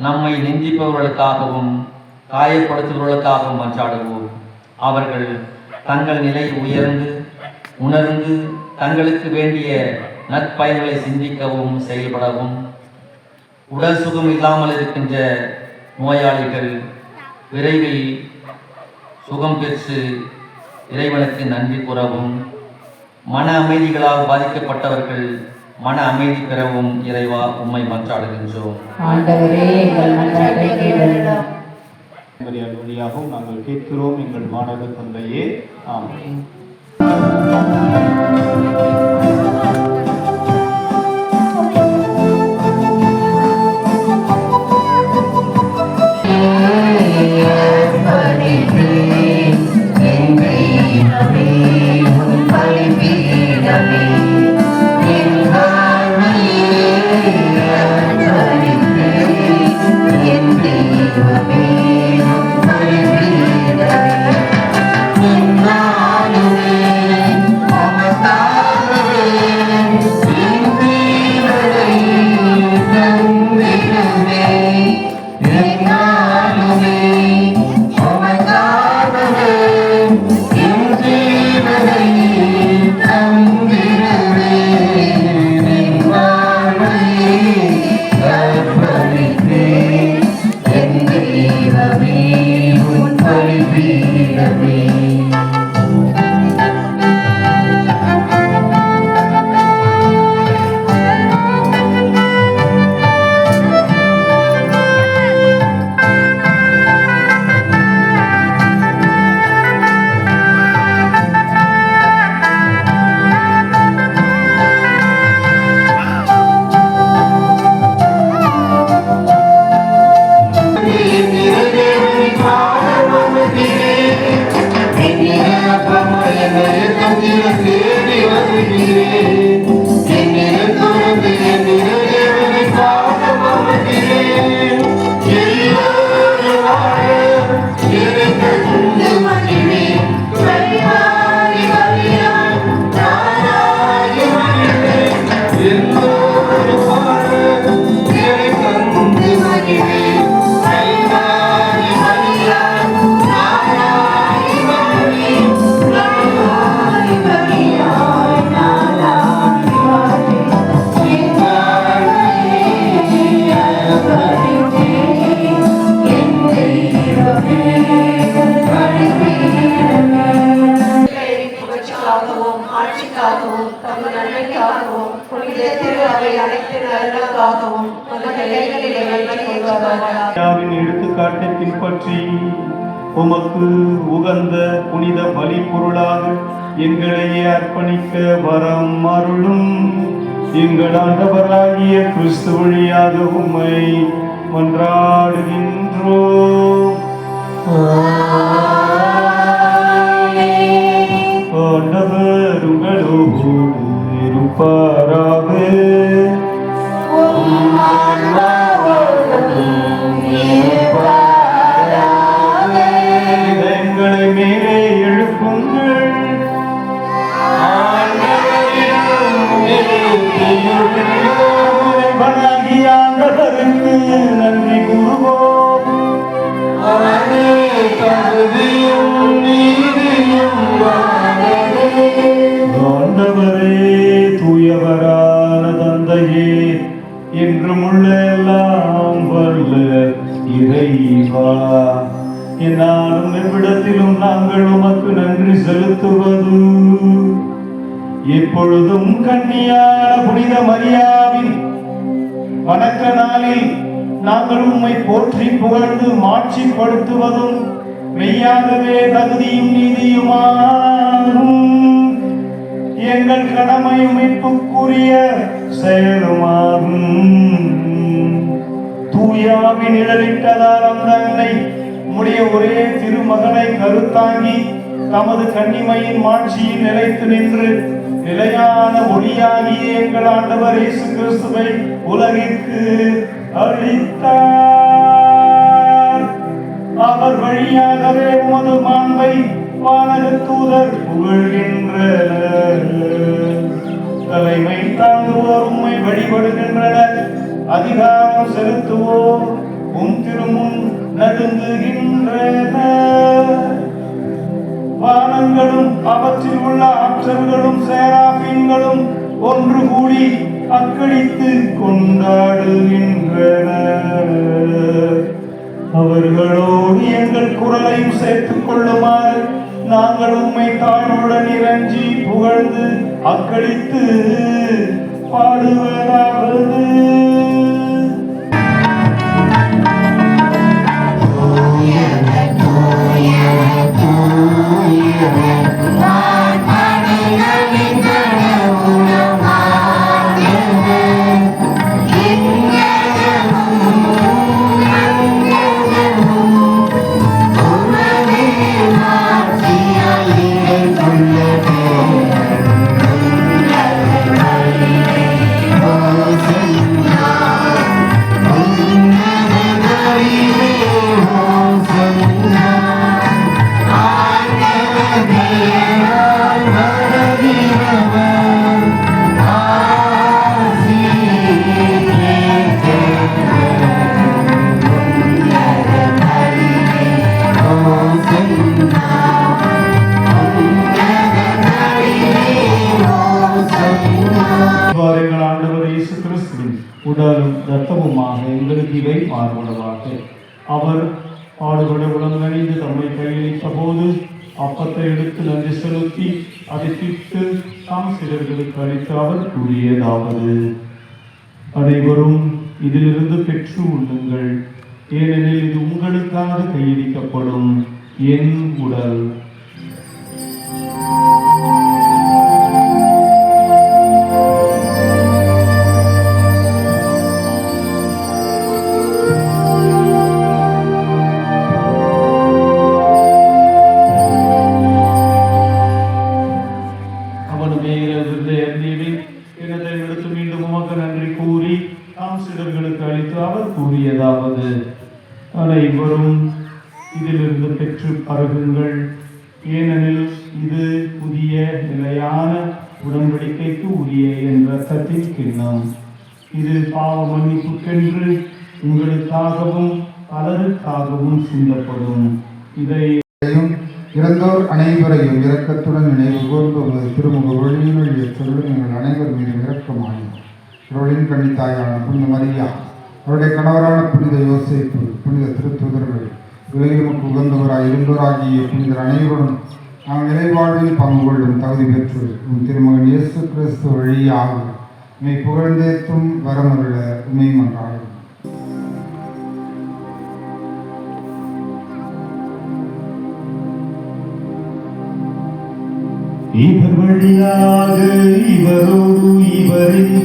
நம்மை நிந்திப்பவர்களுக்காகவும் காயப்படுத்துபவர்களுக்காகவும் மன்றாடுவோம். அவர்கள் தங்கள் நிலை உணர்ந்து தங்களுக்கு வேண்டிய நற்பயன்களை சிந்திக்கவும் செயல்படவும், உடல் சுகம் இல்லாமல் இருக்கின்ற நோயாளிகள் விரைவில் சுகம் பெற்று இறைவனுக்கு நன்றி கூறவும், மன அமைதிகளால் பாதிக்கப்பட்டவர்கள் மன அமைதி பெறவும் இறைவா உம்மை மன்றாடுகின்றோம். வழியாகவும் நாங்கள் கேட்கிறோம் எங்கள் மாணவ தந்தையே. ஆமென். திரு அவை அனைத்து நலனுக்காகவும் உமது கைகளிலே ஏற்றுக்கொள்வாராக. எடுத்துக்காட்டை பின்பற்றி உமக்கு உகந்த புனித பலி பொருளாக எங்களையே அர்ப்பணிக்க வரம் அருளும். எங்கள் ஆண்டவராகிய கிறிஸ்து வழியாக உம்மை மன்றாடுகின்றோம். ஆண்டவர் உங்களோடு இருப்பாராக. எங்களை மேலே எழுப்புங்கள். ஆண்டவருக்கு நன்றி கூறுவோம். ஆண்டவரே, தூயவரான தந்தையே, என்றும் உள்ள எல்லாம் வல்ல இறைவா, என்னாலும் எவ்விடத்திலும் நாங்கள் உமக்கு நன்றி செலுத்துவது எப்பொழுதும் கன்னியான புனித மரியாவின் வணக்க நாளில் நாங்கள் உம்மை போற்றி புகழ்ந்து மாட்சிப்படுத்துவதும் மெய்யாகவே தகுதியும் நீதியுமாகும். எங்கள் கடமையும் மீட்புக்குரிய செயலுமாகும். தூயாவின் நிழலிட்டதால் அந்த அன்னை உம்முடைய ஒரே திருமகனை கருத்தாங்கி தமது கன்னிமையின் மாட்சியில் நிலைத்து நின்று நிலையான ஒளியாகிய எங்கள் ஆண்டவர் இயேசு கிறிஸ்துவை உலகிற்கு அளித்தார். அவர் வழியாகவே உமது மாண்பை வானக தூதர் புகழ்கின்றனர். தலைமை தாங்குவோர் உம்மை வழிபடுகின்றனர். அதிகாரம் செலுத்துவோர் உம் திருமுன் நடுங்குகின்றனர். வானங்களும் அவற்றில் உள்ள ஆற்றல்களும் சேராபீன்களும் ஒன்று கூடி அக்களித்து கொண்டாடுகின்றனர். அவர்களோடு எங்கள் குரலையும் சேர்த்துக் கொள்ளுமாறு நாங்கள் உம்மை தாழ்வுடன் இறஞ்சி புகழ்ந்து அக்களித்து பாடுவதாவது. உடலும் இரத்தமுமாக எங்களுக்கு இவை மாறுபடுவாக. அவர் பாடுபட உடனணிந்து தம்மை கையளித்த போது அப்பத்தை எடுத்து நன்றி செலுத்தி அதை பிட்டு தாம் சிலர்களுக்கு அளித்து அவர் கூறியதாவது: அனைவரும் இதிலிருந்து பெற்று உண்ணுங்கள், ஏனெனில் இது உங்களுக்காக கையளிக்கப்படும் என் உடல். அனைவரும் இதிலிருந்து பெற்று பருகுங்கள், ஏனெனில் இது புதிய நிலையான உடன்படிக்கைக்கு உரிய என் இரத்தத்தின் கிண்ணம். இது பாவ மன்னிப்புக்கென்று உங்களுக்காகவும் பலருக்காகவும் சிந்தப்படும். இதை இறந்தோர் அனைவரையும் இரக்கத்துடன் நினைவு கூர்ந்து உமது திருமுக ஒளியினுள் சொல்லும் எங்கள் அனைவர் மீது இரக்கமாகும். அவர்களின் கன்னித்தாயான புனித மரியா, அவருடைய கணவரான புனித யோசேப்பு, புனித திருத்தூதர்கள், இறைவனுக்கு உகந்தவராய் இருந்தோராகிய புனிதர் அனைவரும் நாங்கள் இறைவாழ்வில் பங்கு கொள்ளும் தகுதி பெற்று உன் திருமகன் இயேசு கிறிஸ்து வழியாக உம்மை புகழ்ந்தேத்தும் வரமருள உம்மை மன்றாடுகிறோம். இவர் வழியாக இவரோடு இவரில்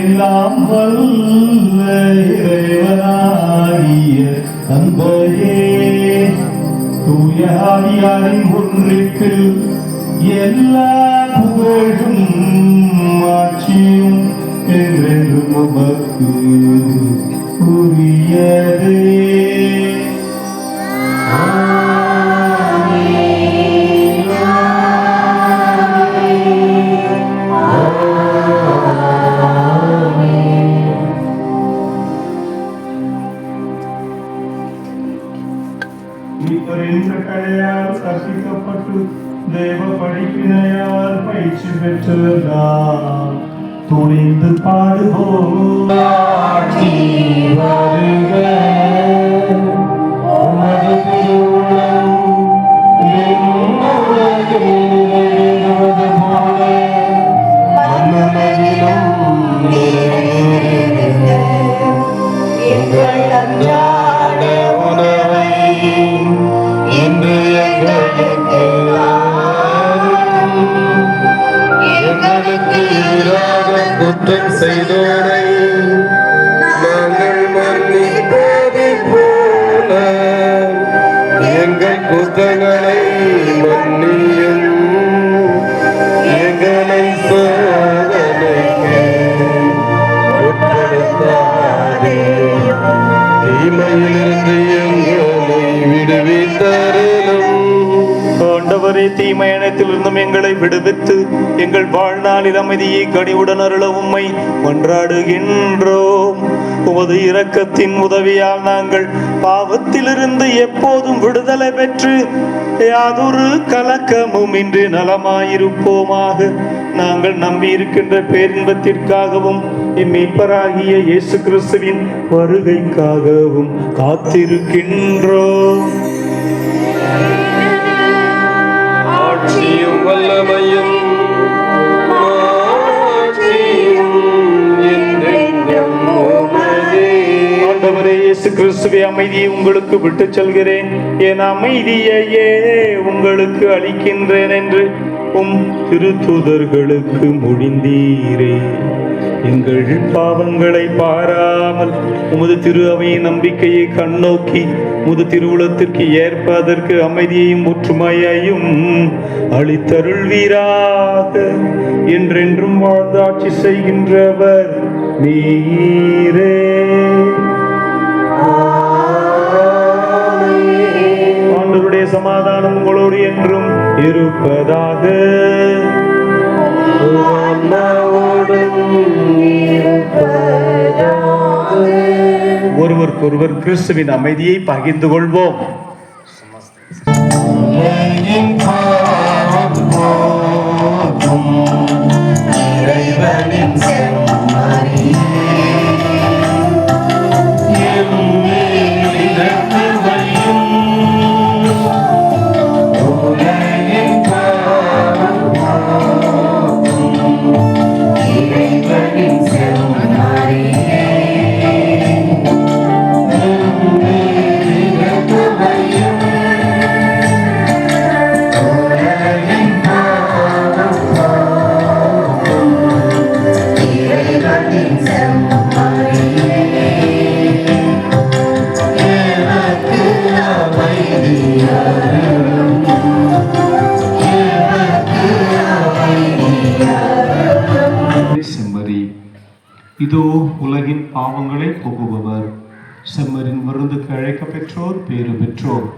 எல்லாம் வல்ல இறைவனாகிய தந்தையே தூய ஆவியாரின் ஒன்றிற்கு எல்லா புகழும் ஆட்சியும் என்றென்றும் உமக்கு உரியதே. கட்டளையால் கற்பிக்கப்பட்டு தேவ படிப்பினையால் பயிற்சி பெற்று நாம் துணிந்து பாடுவோம். வருக உமது திருவுளம் என்னுவது போல மண்ணுலகிலும் நிறைவேறுக. எங்கள் அன்றாட உணவை இன்று எங்களுக்கு எதிராக குற்றம் செய்தோரை நாங்கள் மன்னிப்பது போல எங்கள் குற்றங்களை மன்னியும். எங்களை சோதனைக்கு உட்படுத்தாதே, தீமையிலிருந்து எங்களை விடுவித்தருளும். ஆண்டவரே, தீமையனத்திலிருந்தும் எங்களை விடுவித்து எங்கள் வாழ்நாளில் அமைதியை கனிவுடன் அருள உம்மை மன்றாடுகின்றோம். உமது இரக்கத்தின் உதவியால் நாங்கள் பாவத்திலிருந்து எப்போதும் விடுதலை பெற்று யாதொரு கலக்கமும் இன்றி நலமாயிருப்போமாக. நாங்கள் நம்பியிருக்கின்ற பேரின்பத்திற்காகவும் இம்மீட்பராகிய இயேசு கிறிஸ்துவின் வருகைக்காகவும் காத்திருக்கின்றோம். ஆட்சியும் வல்லமையும் ஆண்டவரே இயேசு கிறிஸ்துவே, அமைதியை உங்களுக்கு விட்டுச் செல்கிறேன், என் அமைதியையே உங்களுக்கு அளிக்கின்றேன் என்று உம் திருத்தூதர்களுக்கு மொழிந்தீரே. எங்கள் பாவங்களை பாராமல் உமது திரு அவையின் நம்பிக்கையை கண்ணோக்கி உமது திருவுளத்திற்கு ஏற்ப அதற்கு அமைதியையும் ஒற்றுமையையும் அளித்தருள்வீராக. என்றென்றும் வாழ்ந்து ஆட்சி செய்கின்றவர் நீரே. ஆண்டவருடைய சமாதானம் உங்களோடு என்றும் இருப்பதாக. ஒருவருக்கொருவர் கிறிஸ்துவின் அமைதியை பகிர்ந்து கொள்வோம். இதோ உலகின் பாவங்களை போக்குபவர். செம்மறின் விருந்துக்கு அழைக்க பெற்றோர் பேறு பெற்றோர்.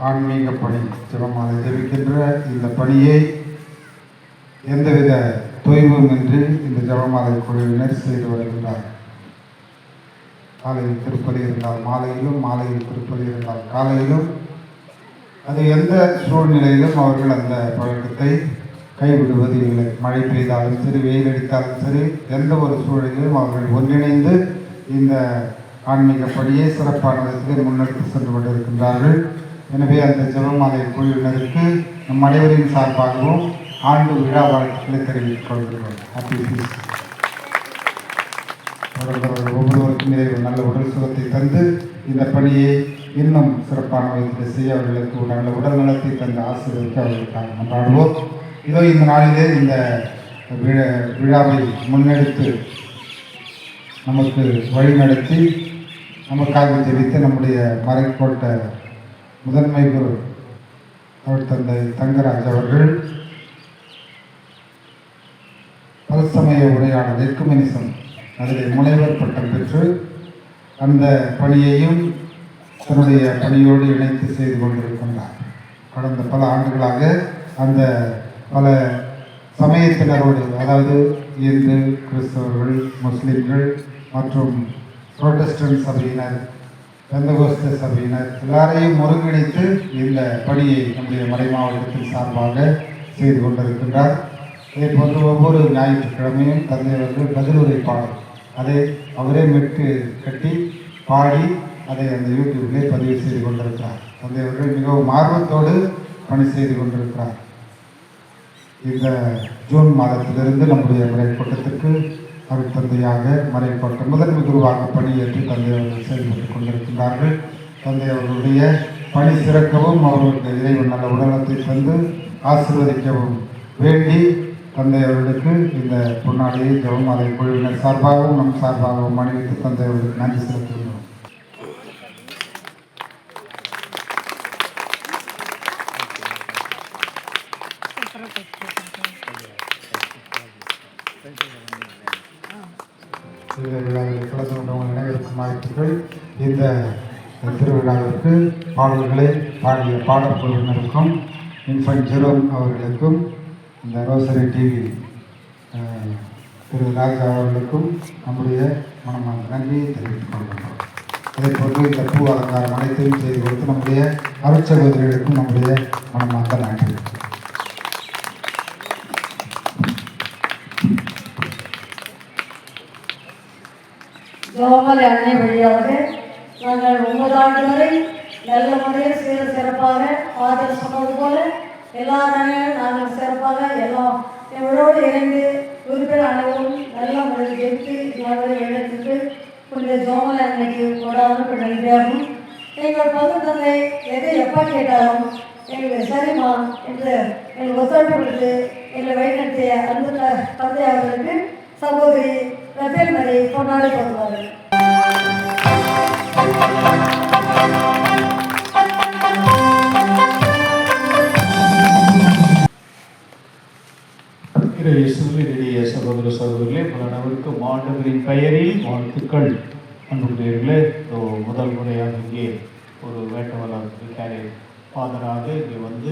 ஆன்மீக பணி ஜெபமாலை ஜெபிக்கின்ற இந்த பணியை எந்தவித தொய்வுமின்றி இந்த ஜெபமாலை குழுவினர் செய்து வருகின்றார். காலையில் திருப்பலி இருந்தால் மாலையிலும், மாலையில் திருப்பலி இருந்தால் காலையிலும், அது எந்த சூழ்நிலையிலும் அவர்கள் அந்த பழக்கத்தை கைவிடுவது இல்லை. மழை பெய்தாலும் சரி, வெயில் அடித்தாலும் சரி, எந்த ஒரு சூழலிலும் அவர்கள் ஒன்றிணைந்து இந்த ஆன்மீக பணியை சிறப்பான விதத்தில் முன்னெடுத்து சென்று கொண்டிருக்கின்றார்கள். எனவே அந்த ஜெபமாலை குழுவினருக்கு நம் அனைவரின் சார்பாகவும் ஆண்டு விழா வாழ்த்துக்களை தெரிவித்துக் கொள்கிறோம். Happy feast. அவர்கள் ஒவ்வொருவருக்கும் இறைவ நல்ல உடல் சுகத்தை தந்து இந்த பணியை இன்னும் சிறப்பான விதத்தில் செய்ய அவர்களுக்கு நல்ல உடல் நலத்தை தந்து ஆசீர்வதிக்க அவர்களுக்காக கொண்டாடுவோம். இதோ இந்த நாளிலே இந்த விழாவை முன்னெடுத்து நமக்கு வழிநடத்தி நமக்காக ஜெபித்து நம்முடைய மறைக்கோட்ட முதன்மை குரு அவர் தந்தை தங்கராஜ் அவர்கள் பலசமய உரையாடல் எக்குமெனிசம் அதில் முனைவர் பட்டம் பெற்று அந்த பணியையும் தன்னுடைய பணியோடு இணைத்து செய்து கொண்டிருக்கின்றார். கடந்த பல ஆண்டுகளாக அந்த பல சமயத்தினரோடு, அதாவது இந்து, கிறிஸ்தவர்கள், முஸ்லிம்கள் மற்றும் புரோட்டஸ்டன்ட் சபையினர், பெந்தகோஸ்த சபையினர் எல்லாரையும் ஒருங்கிணைத்து இந்த பணியை நம்முடைய மறை மாவட்டத்தின் சார்பாக செய்து கொண்டிருக்கின்றார். இதே போன்று ஒவ்வொரு ஞாயிற்றுக்கிழமையும் தந்தை அவர்கள் பதிலுரை பாடல் அதை அவரே மெட்டு கட்டி பாடி அதை அந்த யூடியூப்லே பதிவு செய்து கொண்டிருக்கிறார். தந்தை அவர்கள் மிகவும் ஆர்வத்தோடு பணி செய்து கொண்டிருக்கிறார். இந்த ஜூன் மாதத்திலிருந்து நம்முடைய மறைக்கோட்டத்திற்கு அருட்தந்தையாக மறைக்கோட்ட முதன்மை குருவாக பணியேற்று தந்தை அவர்கள் செயல்பட்டுக் கொண்டிருக்கின்றார்கள். தந்தை அவர்களுடைய பணி சிறக்கவும் அவர்களுக்கு இறைவன் நல்ல உடலத்தை தந்து ஆசீர்வதிக்கவும் வேண்டி தந்தை அவர்களுக்கு இந்த பொன்னாடியை ஜெபமாலை குழுவினர் சார்பாகவும் நம் சார்பாகவும் அணிவித்து தந்தை அவர்களுக்கு நன்றி செலுத்துகிறோம். இந்த விழாவில் கலந்து கொண்டவங்க அனைவருக்கும் வாழ்த்துக்கள். இந்த திருவிழாவிற்கு பாடல்களை பாடிய பாடல் குழுவினருக்கும் இன்ஃபன்ட் ஜெரோம் அவர்களுக்கும் இந்த ரோசரி டிவி திரு ராஜா அவர்களுக்கும் நம்முடைய மனமார்ந்த நன்றியை தெரிவித்துக் கொள்கின்றோம். அதே போன்று இந்த பூ அலங்காரம் அனைத்தையும் செய்து கொடுத்து நம்முடைய அருட்சகோதரிகளுக்கும் நம்முடைய மனமார்ந்த நன்றி. ஜெபமாலை அன்னை வழியாக நாங்கள் 9 ஆண்டு வரை நல்ல முறையில் சீர சிறப்பாக ஆதரவு சொன்னது போல எல்லா நாளையும் நாங்கள் சிறப்பாக எல்லாம் எங்களோடு இணைந்து உறுப்பினர் அனைவரும் நல்ல முறையில் ஜெயித்து இவர்களை எழுத்துக்கு புனித ஜெபமாலை அன்னைக்கு கொடாமல் நன்றியாகும். எங்கள் பங்கு தந்தை எதை எப்போ கேட்டாலும் எங்களுக்கு சரிமா என்று எங்களுக்கு ஒத்துழைப்பு கொடுத்து எங்களை வழிநடத்திய அன்பு தந்தை அவர்களுக்கு சகோதரி ரபேல் மரி கொண்டாடி கொள்வார்கள். இயேசுவினுடைய சகோதர சகோதரிகளே, பல நபருக்கும் ஆண்டவரின் பெயரில் வாழ்த்துக்கள். அன்புடையவர்களே, முதல் முறையாக இங்கே ஒரு வேட்டவலாறு ஃபாதராக இங்கே வந்து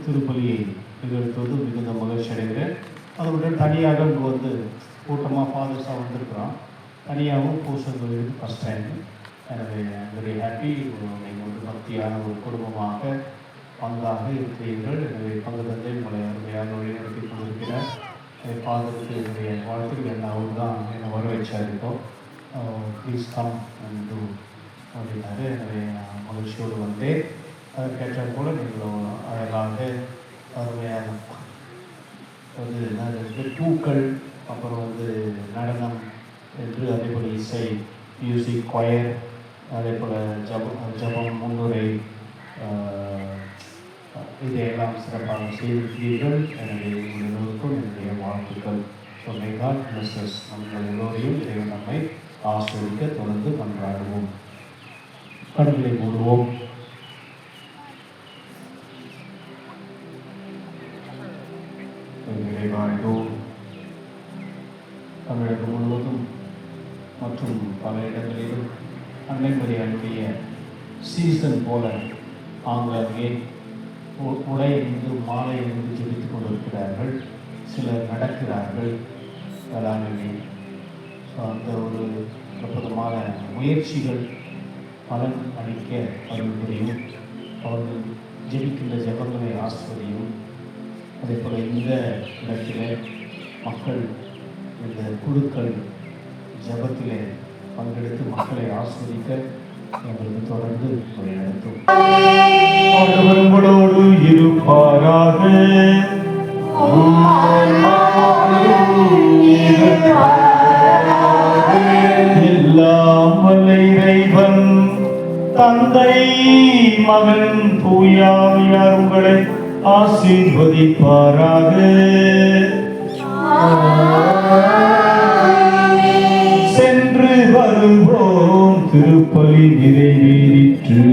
திருப்பலியை நிகழ்த்துவது மிகுந்த மகிழ்ச்சி அடைகிறேன். அதுடன் தனியாக இங்கே வந்து கூட்டமாக ஃபாதர்ஸாக வந்திருக்கிறோம். தனியாகவும் பூசல் ஃபஸ்ட் டைம். எனவே வெரி ஹாப்பி. நீங்கள் வந்து பக்தியான ஒரு குடும்பமாக பங்காக இருக்கிறீர்கள். எனவே பங்கு தந்தை உங்களை அருமையாக வழிநடத்தி கொண்டிருக்கிறார். ஃபாதருக்கு என்னுடைய வாழ்த்துக்கள். என்ன அவர் தான் என்னை வர வச்சா இருக்கோம். ப்ளீஸ் கம் டூ அப்படின்னாரு. எனவே நான் மகிழ்ச்சியோடு வந்தேன். அதற்கேற்ற போல் நீங்கள் அழகாக அருமையான வந்து என்ன பூக்கள், அப்புறம் வந்து நடனம் என்று, அதே போல் இசை, மியூசிக், கொயர், அதே போல் ஜபம், முன்னுரை, இதையெல்லாம் சிறப்பாக செய்திருக்கிறீர்கள். எனவே உங்கள் எல்லோருக்கும் என்னுடைய வாழ்த்துக்கள். சொன்னால் மிஸ்ஸஸ் நம்மள் எல்லோரையும் இறைவன் நம்மை ஆசிரியக்க தொடர்ந்து கொண்டாடுவோம். கண்களை மூடுவோம். நிறைவாழ்வோம். தமிழகம் முழுவதும் மற்றும் பல இடங்களிலும் அன்னை மரியாளுடைய சீசன் போல ஆங்காங்கே உடையிருந்து மாலையிலிருந்து ஜெபித்துக் கொண்டிருக்கிறார்கள். சிலர் நடக்கிறார்கள். வேளாங்கண்ணி அந்த ஒரு அற்புதமான முயற்சிகள் பலன் அளிக்க அருள் புரியும். அவர்கள் ஜெபிக்கின்ற ஜெபங்களை ஆஸ்வதியும். அதே போல் இந்த இடத்திலே மக்கள் இந்த குழுக்கள் ஜெபத்திலே பங்கெடுத்து மக்களை ஆஸ்வதிக்க எங்களுக்கு தொடர்ந்து வழிநடத்தும். ஆண்டவர் உங்களோடு இருப்பாராக. எல்லாம் வல்ல இறைவன் தந்தை மகன் தூயாவியார் உங்களை ஆசீர்வதிப்பாராக. சென்று வருவோம். திருப்பலி நிறைவேறிற்று.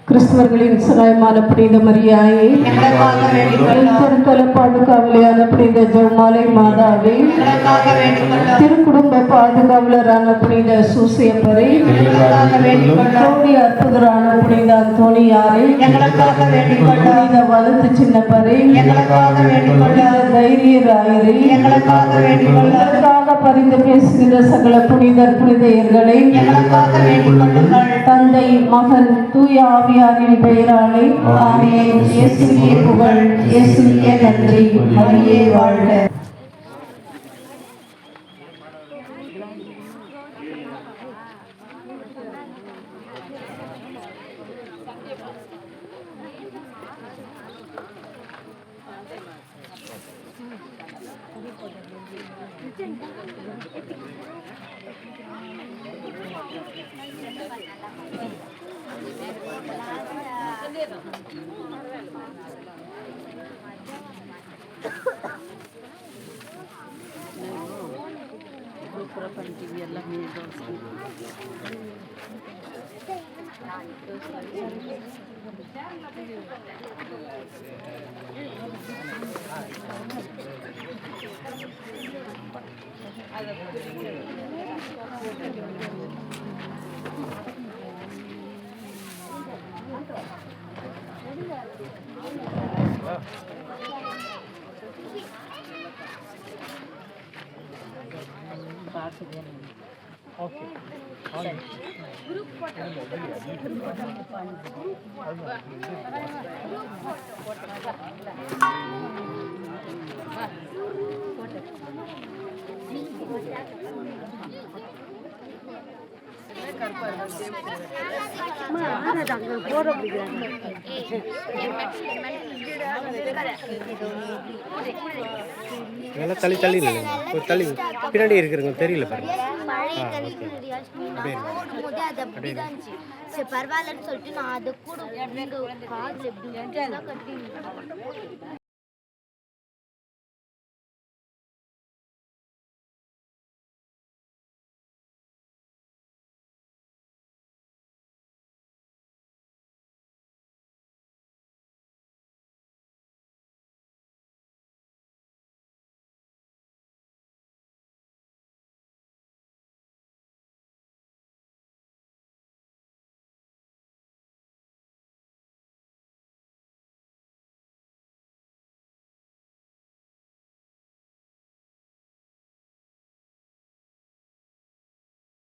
கிறிஸ்தவர்களின் சகாயமான புனித மரியாயே, பாதுகாவலியான புனித ஜெபமாலை மாதாவே, திருக்குடும்ப பாதுகாவலரான புனித சூசியப்பரே, தோணி அற்புதரான புனித அந்தோணியாரே, புனித வலது சின்னப்பரே, தைரிய ராயரே, எங்களுக்காக பரிந்து பேசுகின்ற சகல புனிதர் புனிதையர்களை தந்தை மகன் தூய ஆவியாரின் பெயராலே ஆமென். இயேசுவே புகழ், இயேசுவே நன்றி, மரியே வாழ்க. நல்லா தள்ளி தள்ளி நில்லுங்க. ஒரு தள்ளி பின்னாடி இருக்கிறவங்க தெரியல பாருங்க. பழைய நான் ஓடும்போது அது அப்படிதான் இருந்துச்சு. சரி பரவாயில்லன்னு சொல்லிட்டு நான் அதை கூட காதில் எப்படி கட்டி